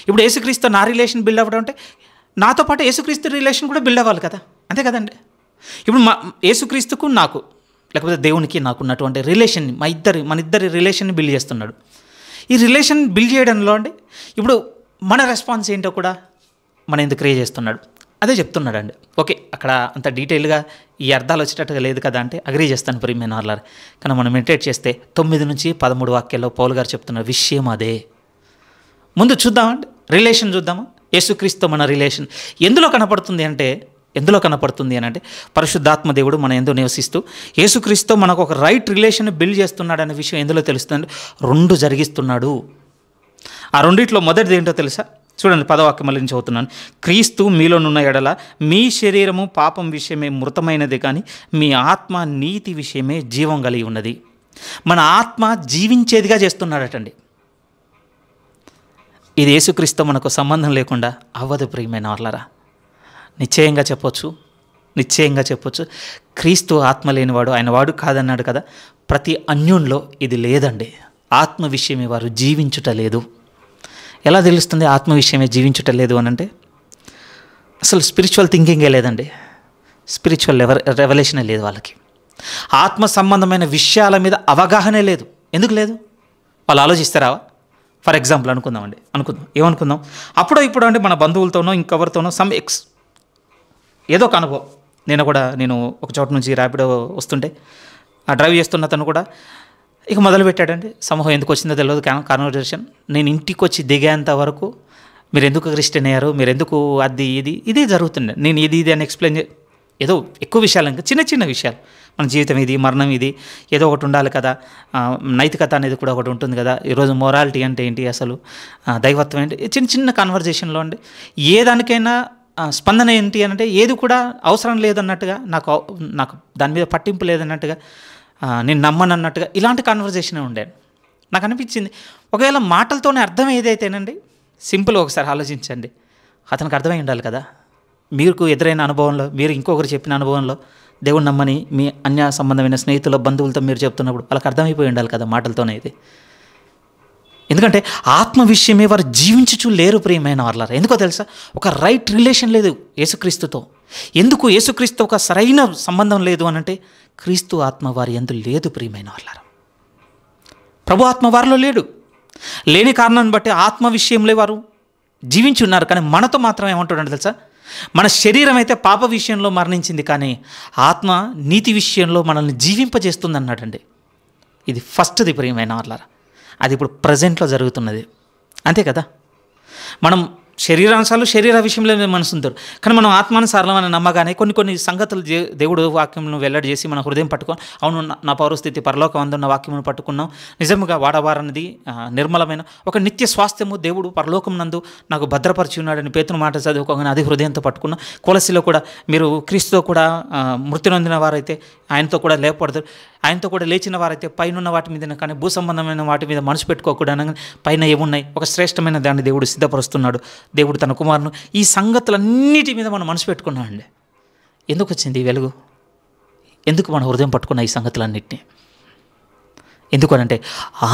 ఇప్పుడు యేసుక్రీస్తు నా రిలేషన్ బిల్డ్ అవ్వడం అంటే నాతో పాటు యేసుక్రీస్తు రిలేషన్ కూడా బిల్డ్ అవ్వాలి కదా, అంతే కదండి. ఇప్పుడు యేసుక్రీస్తుకు నాకు లేకపోతే దేవునికి నాకు ఉన్నటువంటి రిలేషన్ మన ఇద్దరి రిలేషన్ని బిల్డ్ చేస్తున్నాడు. ఈ రిలేషన్ బిల్డ్ చేయడంలో అండి ఇప్పుడు మన రెస్పాన్స్ ఏంటో కూడా మన ఎందుకు క్రియేట్ చేస్తున్నాడు అదే చెప్తున్నాడు అండి. ఓకే, అక్కడ అంత డీటెయిల్గా ఈ అర్థాలు వచ్చేటట్టుగా లేదు కదా అంటే అగ్రీ చేస్తాను ప్రియమైన వాళ్ళారు. కానీ మనం మెడిటేట్ చేస్తే 9 నుంచి 13 వాక్యాల్లో పౌలు గారు చెప్తున్న విషయం అదే. ముందు చూద్దామండి, రిలేషన్ చూద్దామా. యేసుక్రీస్తు మన రిలేషన్ ఎందులో కనపడుతుంది అని అంటే పరిశుద్ధాత్మ దేవుడు మన యందు నివసిస్తూ యేసుక్రీస్తు మనకు ఒక రైట్ రిలేషన్ బిల్డ్ చేస్తున్నాడు అనే విషయం ఎందులో తెలుస్తుంది, 2 జరిగిస్తున్నాడు. ఆ రెండిట్లో మొదటిది ఏంటో తెలుసా, చూడండి 10వ వాక్యం మళ్ళీ చదువుతున్నాను. క్రీస్తు మీలోనున్న ఎడల మీ శరీరము పాపం విషయమే మృతమైనది, కానీ మీ ఆత్మ నీతి విషయమే జీవం కలిగి ఉన్నది. మన ఆత్మ జీవించేదిగా చేస్తున్నాడటండి. ఇది యేసుక్రీస్తు మనకు సంబంధం లేకుండా అవ్వదు ప్రియమైన వాళ్ళరా. నిశ్చయంగా చెప్పొచ్చు క్రీస్తు ఆత్మ లేనివాడు ఆయన వాడు కాదన్నాడు కదా. ప్రతి అన్యుల్లో ఇది లేదండి. ఆత్మ విషయమే వారు జీవించుట లేదు. ఎలా తెలుస్తుంది ఆత్మ విషయమే జీవించుట లేదు అని అంటే అసలు స్పిరిచువల్ థింకింగే లేదండి, స్పిరిచువల్ రెవల్యూషనే లేదు వాళ్ళకి. ఆత్మ సంబంధమైన విషయాల మీద అవగాహనే లేదు. ఎందుకు లేదు వాళ్ళు ఆలోచిస్తారా? ఫర్ ఎగ్జాంపుల్ అనుకుందాం, ఏమనుకుందాం, అప్పుడో ఇప్పుడు అంటే మన బంధువులతోనో ఇంకెవరితోనో ఏదో ఒక అనుభవం. నేను ఒక చోట నుంచి ర్యాపిడో వస్తుంటే ఆ డ్రైవ్ చేస్తున్న తను కూడా ఇక మొదలుపెట్టాడండి. సమూహం ఎందుకు వచ్చిందో తెలియదు కాన్వర్జేషన్. నేను ఇంటికి వచ్చి దిగేంత వరకు మీరు ఎందుకు క్రిస్టియన్ అయ్యారు, మీరు ఎందుకు అది ఇదే జరుగుతుండే. నేను ఇది అని ఎక్స్ప్లెయిన్ ఏదో ఎక్కువ విషయాలు ఇంకా చిన్న విషయాలు, మన జీవితం ఇది, మరణం ఇది, ఏదో ఒకటి ఉండాలి కదా, నైతికత అనేది కూడా ఒకటి ఉంటుంది కదా, ఈరోజు మొరాలిటీ అంటే ఏంటి, అసలు దైవత్వం ఏంటి, చిన్న కాన్వర్జేషన్లో అండి. ఏ దానికైనా స్పందన ఏంటి అని అంటే ఏది కూడా అవసరం లేదన్నట్టుగా, నాకు దాని మీద పట్టింపు లేదన్నట్టుగా, నేను నమ్మనన్నట్టుగా ఇలాంటి కాన్వర్జేషనే ఉండేది. నాకు అనిపించింది ఒకవేళ మాటలతోనే అర్థం ఏదైతేనండి, సింపుల్ ఒకసారి ఆలోచించండి, అతనికి అర్థమై ఉండాలి కదా. మీకు ఎదురైన అనుభవంలో, మీరు ఇంకొకరు చెప్పిన అనుభవంలో, దేవుడు నమ్మని మీ అన్య సంబంధమైన స్నేహితుల బంధువులతో మీరు చెప్తున్నప్పుడు వాళ్ళకి అర్థమైపోయి ఉండాలి కదా మాటలతోనే ఇది. ఎందుకంటే ఆత్మ విషయమే వారు జీవించుచు లేరు ప్రియమైన వాళ్ళారా. ఎందుకో తెలుసా, ఒక రైట్ రిలేషన్ లేదు యేసుక్రీస్తుతో. ఎందుకు యేసుక్రీస్తు ఒక సరైన సంబంధం లేదు అని అంటే క్రీస్తు ఆత్మ వారి యందు లేదు ప్రియమైన వాళ్ళారా. ప్రభు ఆత్మ వారిలో లేని కారణాన్ని బట్టి ఆత్మ విషయంలో వారు జీవించి ఉన్నారు. కానీ మనతో మాత్రం ఏమంటాడంటే తెలుసా, మన శరీరం అయితే పాప విషయంలో మరణించింది, కానీ ఆత్మ నీతి విషయంలో మనల్ని జీవింపజేస్తుంది అన్నాడండి. ఇది ఫస్ట్ది ప్రియమైన వాళ్ళారా. అది ఇప్పుడు ప్రజెంట్లో జరుగుతున్నది, అంతే కదా. మనం శరీరానుసారాలు శరీర విషయంలో మనసు ఉంటారు, కానీ మనం ఆత్మానుసారమని నమ్మగానే కొన్ని సంగతులు దేవుడు వాక్యంను వెల్లడి చేసి మన హృదయం పట్టుకొని, అవును నా పౌరస్థితి పరలోకం అందున్న వాక్యమును పట్టుకున్నాం, నిజముగా వాడవారన్నది నిర్మలమైన ఒక నిత్య స్వాస్థ్యము దేవుడు పరలోకం నందు నాకు భద్రపరిచి ఉన్నాడని పేతురు మాట చదువుకోగానే అది హృదయంతో పట్టుకున్నాం. కొలసిలో కూడా మీరు క్రీస్తుతో కూడా మృతి నొందిన వారైతే ఆయనతో కూడా లేపడతారు, ఆయనతో కూడా లేచిన వారైతే పైన వాటి మీద కానీ భూ సంబంధమైన వాటి మీద మనసు పెట్టుకోకూడదు, పైన ఏమున్నాయి ఒక శ్రేష్టమైన దాన్ని దేవుడు సిద్ధపరుస్తున్నాడు, దేవుడు తన కుమారును. ఈ సంగతులన్నిటి మీద మనం మనసు పెట్టుకున్నామండి. ఎందుకు వచ్చింది ఈ వెలుగు? ఎందుకు మన హృదయం పట్టుకున్న ఈ సంగతులన్నింటినీ? ఎందుకనంటే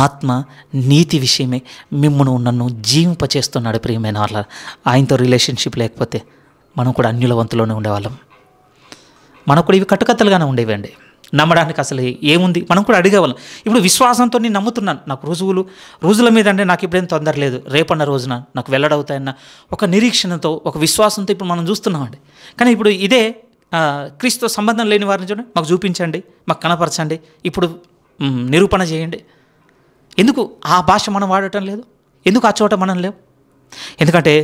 ఆత్మ నీతి విషయమే మిమ్మల్ని నన్ను జీవింపచేస్తున్నాడు. ప్రియమైన వాళ్ళ, ఆయనతో రిలేషన్షిప్ లేకపోతే మనం కూడా అన్యులవంతులోనే ఉండేవాళ్ళం. మనకు కూడా ఇవి కట్టుకత్తలుగానే ఉండేవండి. నమ్మడానికి అసలు ఏముంది, మనం కూడా అడిగేవాళ్ళం. ఇప్పుడు విశ్వాసంతో నేను నమ్ముతున్నాను, నాకు రోజుల మీద అంటే నాకు ఇప్పుడేం తొందర లేదు, రేపన్న రోజున నాకు వెల్లడవుతాయన్న ఒక నిరీక్షణతో, ఒక విశ్వాసంతో ఇప్పుడు మనం చూస్తున్నామండి. కానీ ఇప్పుడు ఇదే క్రీస్తు సంబంధం లేని వారిని చూడండి, మాకు చూపించండి, మాకు కనపరచండి, ఇప్పుడు నిరూపణ చేయండి. ఎందుకు ఆ భాష మనం వాడటం లేదు? ఎందుకు ఆ చోట మనం లేవు? ఎందుకంటే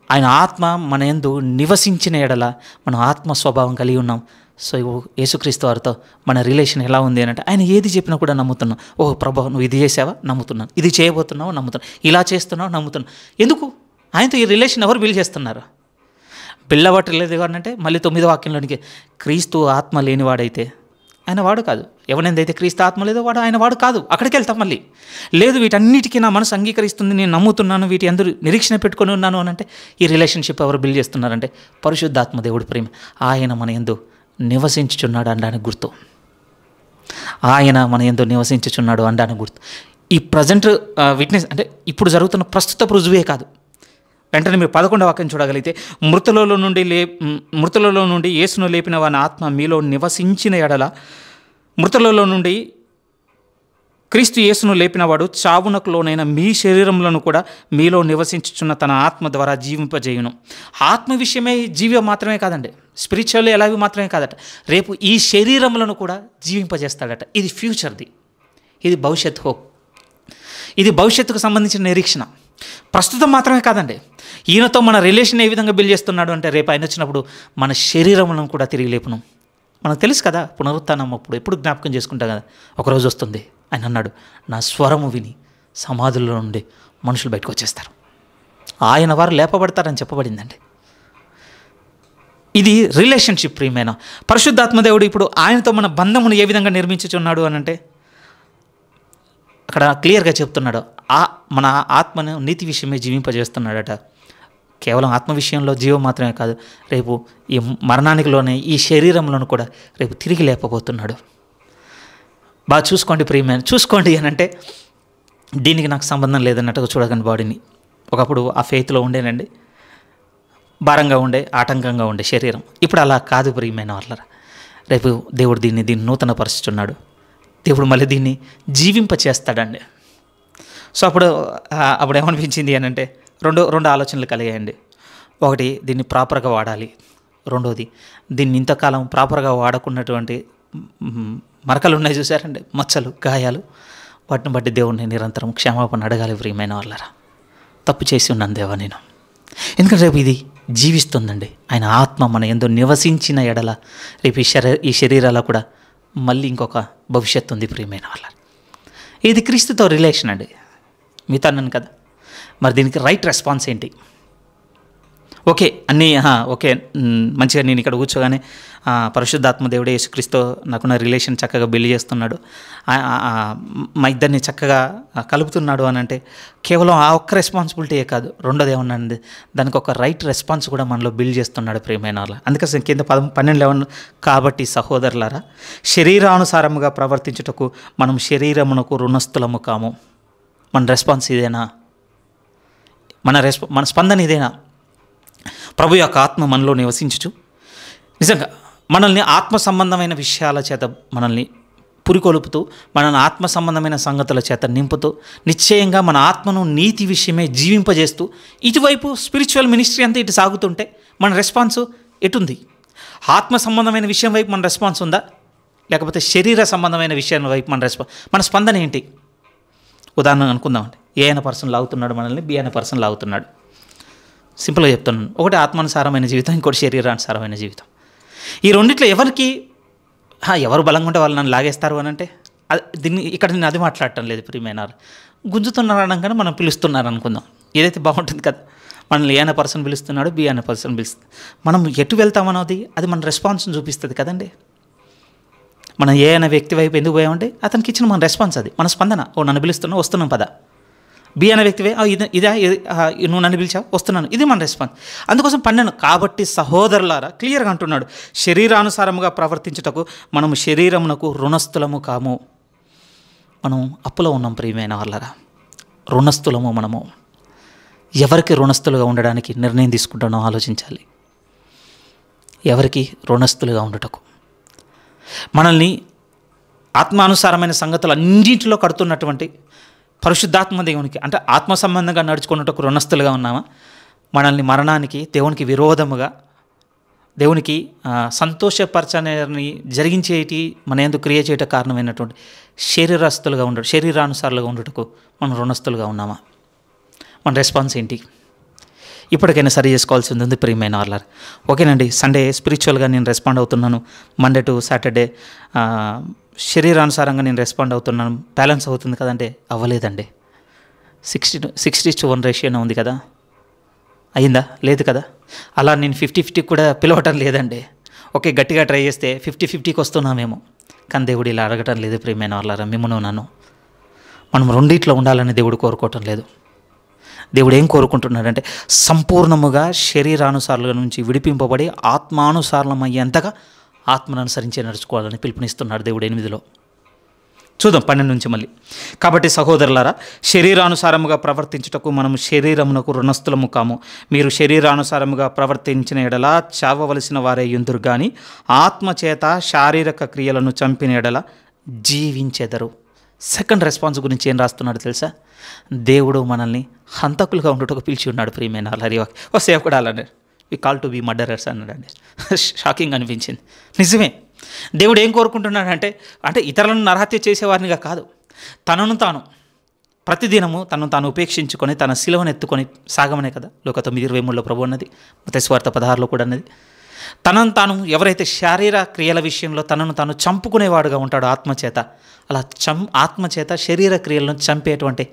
ఆయన ఆత్మ మన యందు నివసించిన ఎడల మనం ఆత్మ స్వభావం కలిగి ఉన్నాం. సో యేసుక్రీస్తు వారితో మన రిలేషన్ ఎలా ఉంది అని అంటే ఆయన ఏది చెప్పినా కూడా నమ్ముతున్నాం. ఓ ప్రభు, నువ్వు ఇది చేసావా? నమ్ముతున్నాను. ఇది చేయబోతున్నావు? నమ్ముతున్నాను. ఇలా చేస్తున్నావు? నమ్ముతున్నాను. ఎందుకు? ఆయనతో ఈ రిలేషన్ ఎవరు బిల్డ్ చేస్తున్నారు? బిళ్ళబట్టలేదు అంటే మళ్ళీ 9వ వాక్యంలోనికి, క్రీస్తు ఆత్మ లేనివాడైతే ఆయన వాడు కాదు, ఎవరైతే క్రీస్తు ఆత్మ లేదో వాడు ఆయన వాడు కాదు. అక్కడికి వెళ్తాం మళ్ళీ. లేదు, వీటన్నిటికీ నా మనసు అంగీకరిస్తుంది, నేను నమ్ముతున్నాను, వీటి అందరూ నిరీక్షణ పెట్టుకొని ఉన్నాను అని అంటే ఈ రిలేషన్షిప్ ఎవరు బిల్డ్ చేస్తున్నారంటే పరిశుద్ధాత్మ దేవుడి ప్రేమ. ఆయన మన యందు నివసించుచున్నాడు అనడానికి గుర్తు. ఆయన మన యందు నివసించుచున్నాడు అనడానికి గుర్తు. ఈ ప్రజెంట్ విట్నెస్ అంటే ఇప్పుడు జరుగుతున్న ప్రస్తుత రుజువే కాదు. వెంటనే మీరు 11వ వాక్యం చూడగలిగితే, మృతులలో నుండి యేసును లేపిన వాని ఆత్మ మీలో నివసించిన ఎడల, మృతులలో నుండి క్రీస్తు యేసును లేపినవాడు చావునకు లోనైన మీ శరీరములను కూడా మీలో నివసించుచున్న తన ఆత్మ ద్వారా జీవింపజేయును. ఆత్మ విషయమే జీవం మాత్రమే కాదండి, స్పిరిచువల్ ఎలావి మాత్రమే కాదట, రేపు ఈ శరీరములను కూడా జీవింపజేస్తాడట. ఇది ఫ్యూచర్ది, ఇది భవిష్యత్ హోప్, ఇది భవిష్యత్తుకు సంబంధించిన నిరీక్షణ. ప్రస్తుతం మాత్రమే కాదండి, ఈయనతో మన రిలేషన్ ఏ విధంగా బిల్డ్ చేస్తున్నాడు అంటే రేపు ఆయన వచ్చినప్పుడు మన శరీరములను కూడా తిరిగి లేపును. మనకు తెలుసు కదా, పునరుత్థానం అప్పుడు ఎప్పుడు జ్ఞాపకం చేసుకుంటాం కదా, ఒకరోజు వస్తుంది. ఆయన అన్నాడు, నా స్వరము విని సమాధుల్లో నుండి మనుషులు బయటకు వచ్చేస్తారు, ఆయన వారు లేపబడతారని చెప్పబడిందండి. ఇది రిలేషన్షిప్. ప్రియమైన పరిశుద్ధాత్మదేవుడు ఇప్పుడు ఆయనతో మన బంధమును ఏ విధంగా నిర్మించుచున్నాడు అని అంటే అక్కడ క్లియర్గా చెప్తున్నాడు. మన ఆత్మను నీతి విషయమే జీవింపజేస్తున్నాడట. కేవలం ఆత్మ విషయంలో జీవం మాత్రమే కాదు, రేపు ఈ మరణానికి లోనే ఈ శరీరంలోనూ కూడా రేపు తిరిగి లేపబోతున్నాడు. బాగా చూసుకోండి ప్రియమైన, చూసుకోండి అని అంటే దీనికి నాకు సంబంధం లేదన్నట్టుగా చూడకండి బాడీని. ఒకప్పుడు ఆ ఫెయిత్లో ఉండేనండి, భారంగా ఉండే, ఆటంకంగా ఉండే శరీరం. ఇప్పుడు అలా కాదు ప్రియమైన వాళ్ళరా. రేపు దేవుడు దీన్ని నూతన పరుస్తున్నాడు. దేవుడు మళ్ళీ దీన్ని జీవింపచేస్తాడండి. సో అప్పుడు ఏమనిపించింది అని అంటే రెండు ఆలోచనలు కలిగాయండి. ఒకటి, దీన్ని ప్రాపర్గా వాడాలి. రెండోది, దీన్ని ఇంతకాలం ప్రాపర్గా వాడకున్నటువంటి మరకలు ఉన్నాయి చూసారండి, మచ్చలు, గాయాలు, వాటిని బట్టి దేవుడిని నిరంతరం క్షమాపణ అడగాలి. ప్రియమైన వాళ్ళరా, తప్పు చేసి ఉన్నాను దేవా నేను. ఎందుకంటే రేపు ఇది జీవిస్తుందండి. ఆయన ఆత్మ మన యందు నివసించిన ఎడల రేపు ఈ శరీరాల కూడా మళ్ళీ ఇంకొక భవిష్యత్తు ఉంది. ప్రియమైన వాళ్ళ, ఇది క్రీస్తుతో రిలేషన్ అండి, మీతో అన్నాను కదా. మరి దీనికి రైట్ రెస్పాన్స్ ఏంటి? ఓకే అన్నీ ఓకే, మంచిగా నేను ఇక్కడ కూర్చోగానే పరిశుద్ధాత్మ దేవుడే యేసుక్రీస్తు నాకున్న రిలేషన్ చక్కగా బిల్డ్ చేస్తున్నాడు, మా ఇద్దరిని చక్కగా కలుపుతున్నాడు అని అంటే కేవలం ఆ ఒక్క రెస్పాన్సిబిలిటీయే కాదు, రెండోది ఏమన్నాండి, దానికి ఒక రైట్ రెస్పాన్స్ కూడా మనలో బిల్డ్ చేస్తున్నాడు. ప్రియమైన వాళ్ళ, అందుకే కింద 12 కాబట్టి సహోదరులారా, శరీరానుసారముగా ప్రవర్తించుటకు మనం శరీరమునకు రుణస్థులము కాము. మన రెస్పాన్స్ ఇదేనా? మన స్పందన ఇదేనా? ప్రభు యొక్క ఆత్మ మనలో నివసించుచు నిజంగా మనల్ని ఆత్మ సంబంధమైన విషయాల చేత మనల్ని పురికొలుపుతూ, మనల్ని ఆత్మ సంబంధమైన సంగతుల చేత నింపుతూ, నిశ్చయంగా మన ఆత్మను నీతి విషయమే జీవింపజేస్తూ, ఇటువైపు స్పిరిచువల్ మినిస్ట్రీ అంతా ఇటు సాగుతుంటే మన రెస్పాన్స్ ఎటుంది? ఆత్మ సంబంధమైన విషయం వైపు మన రెస్పాన్స్ ఉందా, లేకపోతే శరీర సంబంధమైన విషయం వైపు మన స్పందన ఏంటి? ఉదాహరణ అనుకుందామండి, ఏ అయిన పర్సన్ లాగుతున్నాడు మనల్ని, బి అయిన పర్సన్ లాగుతున్నాడు. సింపుల్గా చెప్తున్నాను. ఒకటి ఆత్మానుసారమైన జీవితం, ఇంకోటి శరీరానుసారమైన జీవితం. ఈ రెండిట్లో ఎవరికి ఎవరు బలంగా ఉంటే వాళ్ళు నన్ను లాగేస్తారు అని అంటే దీన్ని ఇక్కడ నేను అది మాట్లాడటం లేదు. ప్రియమైన గుంజుతున్నారు అనగానే మనం పిలుస్తున్నారు అనుకుందాం, ఏదైతే బాగుంటుంది కదా. మనల్ని ఏ అనే పర్సన్ పిలుస్తున్నాడు, బి అనే పర్సన్ పిలుస్తుంది. మనం ఎటు వెళ్తామన్నది అది మన రెస్పాన్స్ని చూపిస్తుంది కదండి. మనం ఏ అనే వ్యక్తి వైపు ఎందుకు పోయామంటే అతనికి ఇచ్చిన మన రెస్పాన్స్, అది మన స్పందన. నన్ను పిలుస్తున్నావు, వస్తున్నాం పద. బి అనే వ్యక్తివే, ఇదా నువ్వు నన్ను పిలిచావు, వస్తున్నాను, ఇది మన రెస్పాన్స్. అందుకోసం పన్నెను. కాబట్టి సహోదరులారా, క్లియర్గా అంటున్నాడు, శరీరానుసారముగా ప్రవర్తించుటకు మనము శరీరమునకు రుణస్థులము కాము. మనం అప్పులో ఉన్నాం ప్రియమైన వాళ్ళరా, రుణస్థులము మనము. ఎవరికి రుణస్థులుగా ఉండడానికి నిర్ణయం తీసుకుంటానో ఆలోచించాలి. ఎవరికి రుణస్థులుగా ఉండటకు, మనల్ని ఆత్మానుసారమైన సంగతులు అన్నింటిలో కడుతున్నటువంటి పరిశుద్ధాత్మ దేవునికి, అంటే ఆత్మ సంబంధంగా నడుచుకున్నటకు రుణస్థులుగా ఉన్నామా? మనల్ని మరణానికి, దేవునికి విరోధముగా, దేవునికి సంతోషపరచని జరిగించేటి మన యందు క్రియ చేయట కారణమైనటువంటి శరీరస్తులుగా ఉండటం, శరీరానుసారులుగా ఉండటకు మనం రుణస్థులుగా ఉన్నామా? మన రెస్పాన్స్ ఏంటి? ఇప్పటికైనా సరి చేసుకోవాల్సి ఉంది ప్రియమైన వాళ్ళారు. ఓకేనండి, సండే స్పిరిచువల్గా నేను రెస్పాండ్ అవుతున్నాను, మండే టు సాటర్డే శరీరానుసారంగా నేను రెస్పాండ్ అవుతున్నాను, బ్యాలెన్స్ అవుతుంది కదంటే అవ్వలేదండి. 60:1 రేషియోనే ఉంది కదా, అయిందా? లేదు కదా. అలా నేను 50-50 కూడా పిలవటం లేదండి. ఓకే, గట్టిగా ట్రై చేస్తే 50-50కి వస్తున్నామేమో, కానీ దేవుడు ఇలా అడగటం లేదు ప్రియమైన వాళ్ళారా. మిమ్మల్ని నన్ను మనం రెండిట్లో ఉండాలని దేవుడు కోరుకోవటం లేదు. దేవుడు ఏం కోరుకుంటున్నాడంటే సంపూర్ణముగా శరీరానుసారుల నుంచి విడిపింపబడి ఆత్మానుసారమయ్యేంతగా ఆత్మను అనుసరించి నడుచుకోవాలని పిలుపునిస్తున్నాడు దేవుడు 8లో. చూద్దాం 12 నుంచి మళ్ళీ. కాబట్టి సహోదరులారా, శరీరానుసారముగా ప్రవర్తించుటకు మనము శరీరమునకు రుణస్థులము కాము. మీరు శరీరానుసారముగా ప్రవర్తించిన ఎడల చావవలసిన వారే యుందురు గాని ఆత్మచేత శారీరక క్రియలను చంపిన ఎడల జీవించెదరు. సెకండ్ రెస్పాన్స్ గురించి ఏం రాస్తున్నాడు తెలుసా? దేవుడు మనల్ని హంతకులుగా ఉండటకు పిలిచి ఉన్నాడు ప్రియమైన అలారి. ఓ సేవకుడు అలానే we call to be murderers అన్నాడండి. షాకింగ్ అనిపించింది. నిజమే, దేవుడు ఏం కోరుకుంటున్నాడంటే ఇతరులను నరహత్య చేసేవారినిగా కాదు, తనను తాను ప్రతిదినము తనను తాను ఉపేక్షించుకొని తన శిలువను ఎత్తుకొని సాగమనే కదా Luka 9:23 ప్రభు అన్నది, మత్తయి సువార్త 16 కూడా అన్నది. తనను తాను ఎవరైతే శారీర క్రియల విషయంలో తనను తాను చంపుకునేవాడుగా ఉంటాడో ఆత్మచేత, అలా ఆత్మచేత శరీర క్రియలను చంపేటువంటి,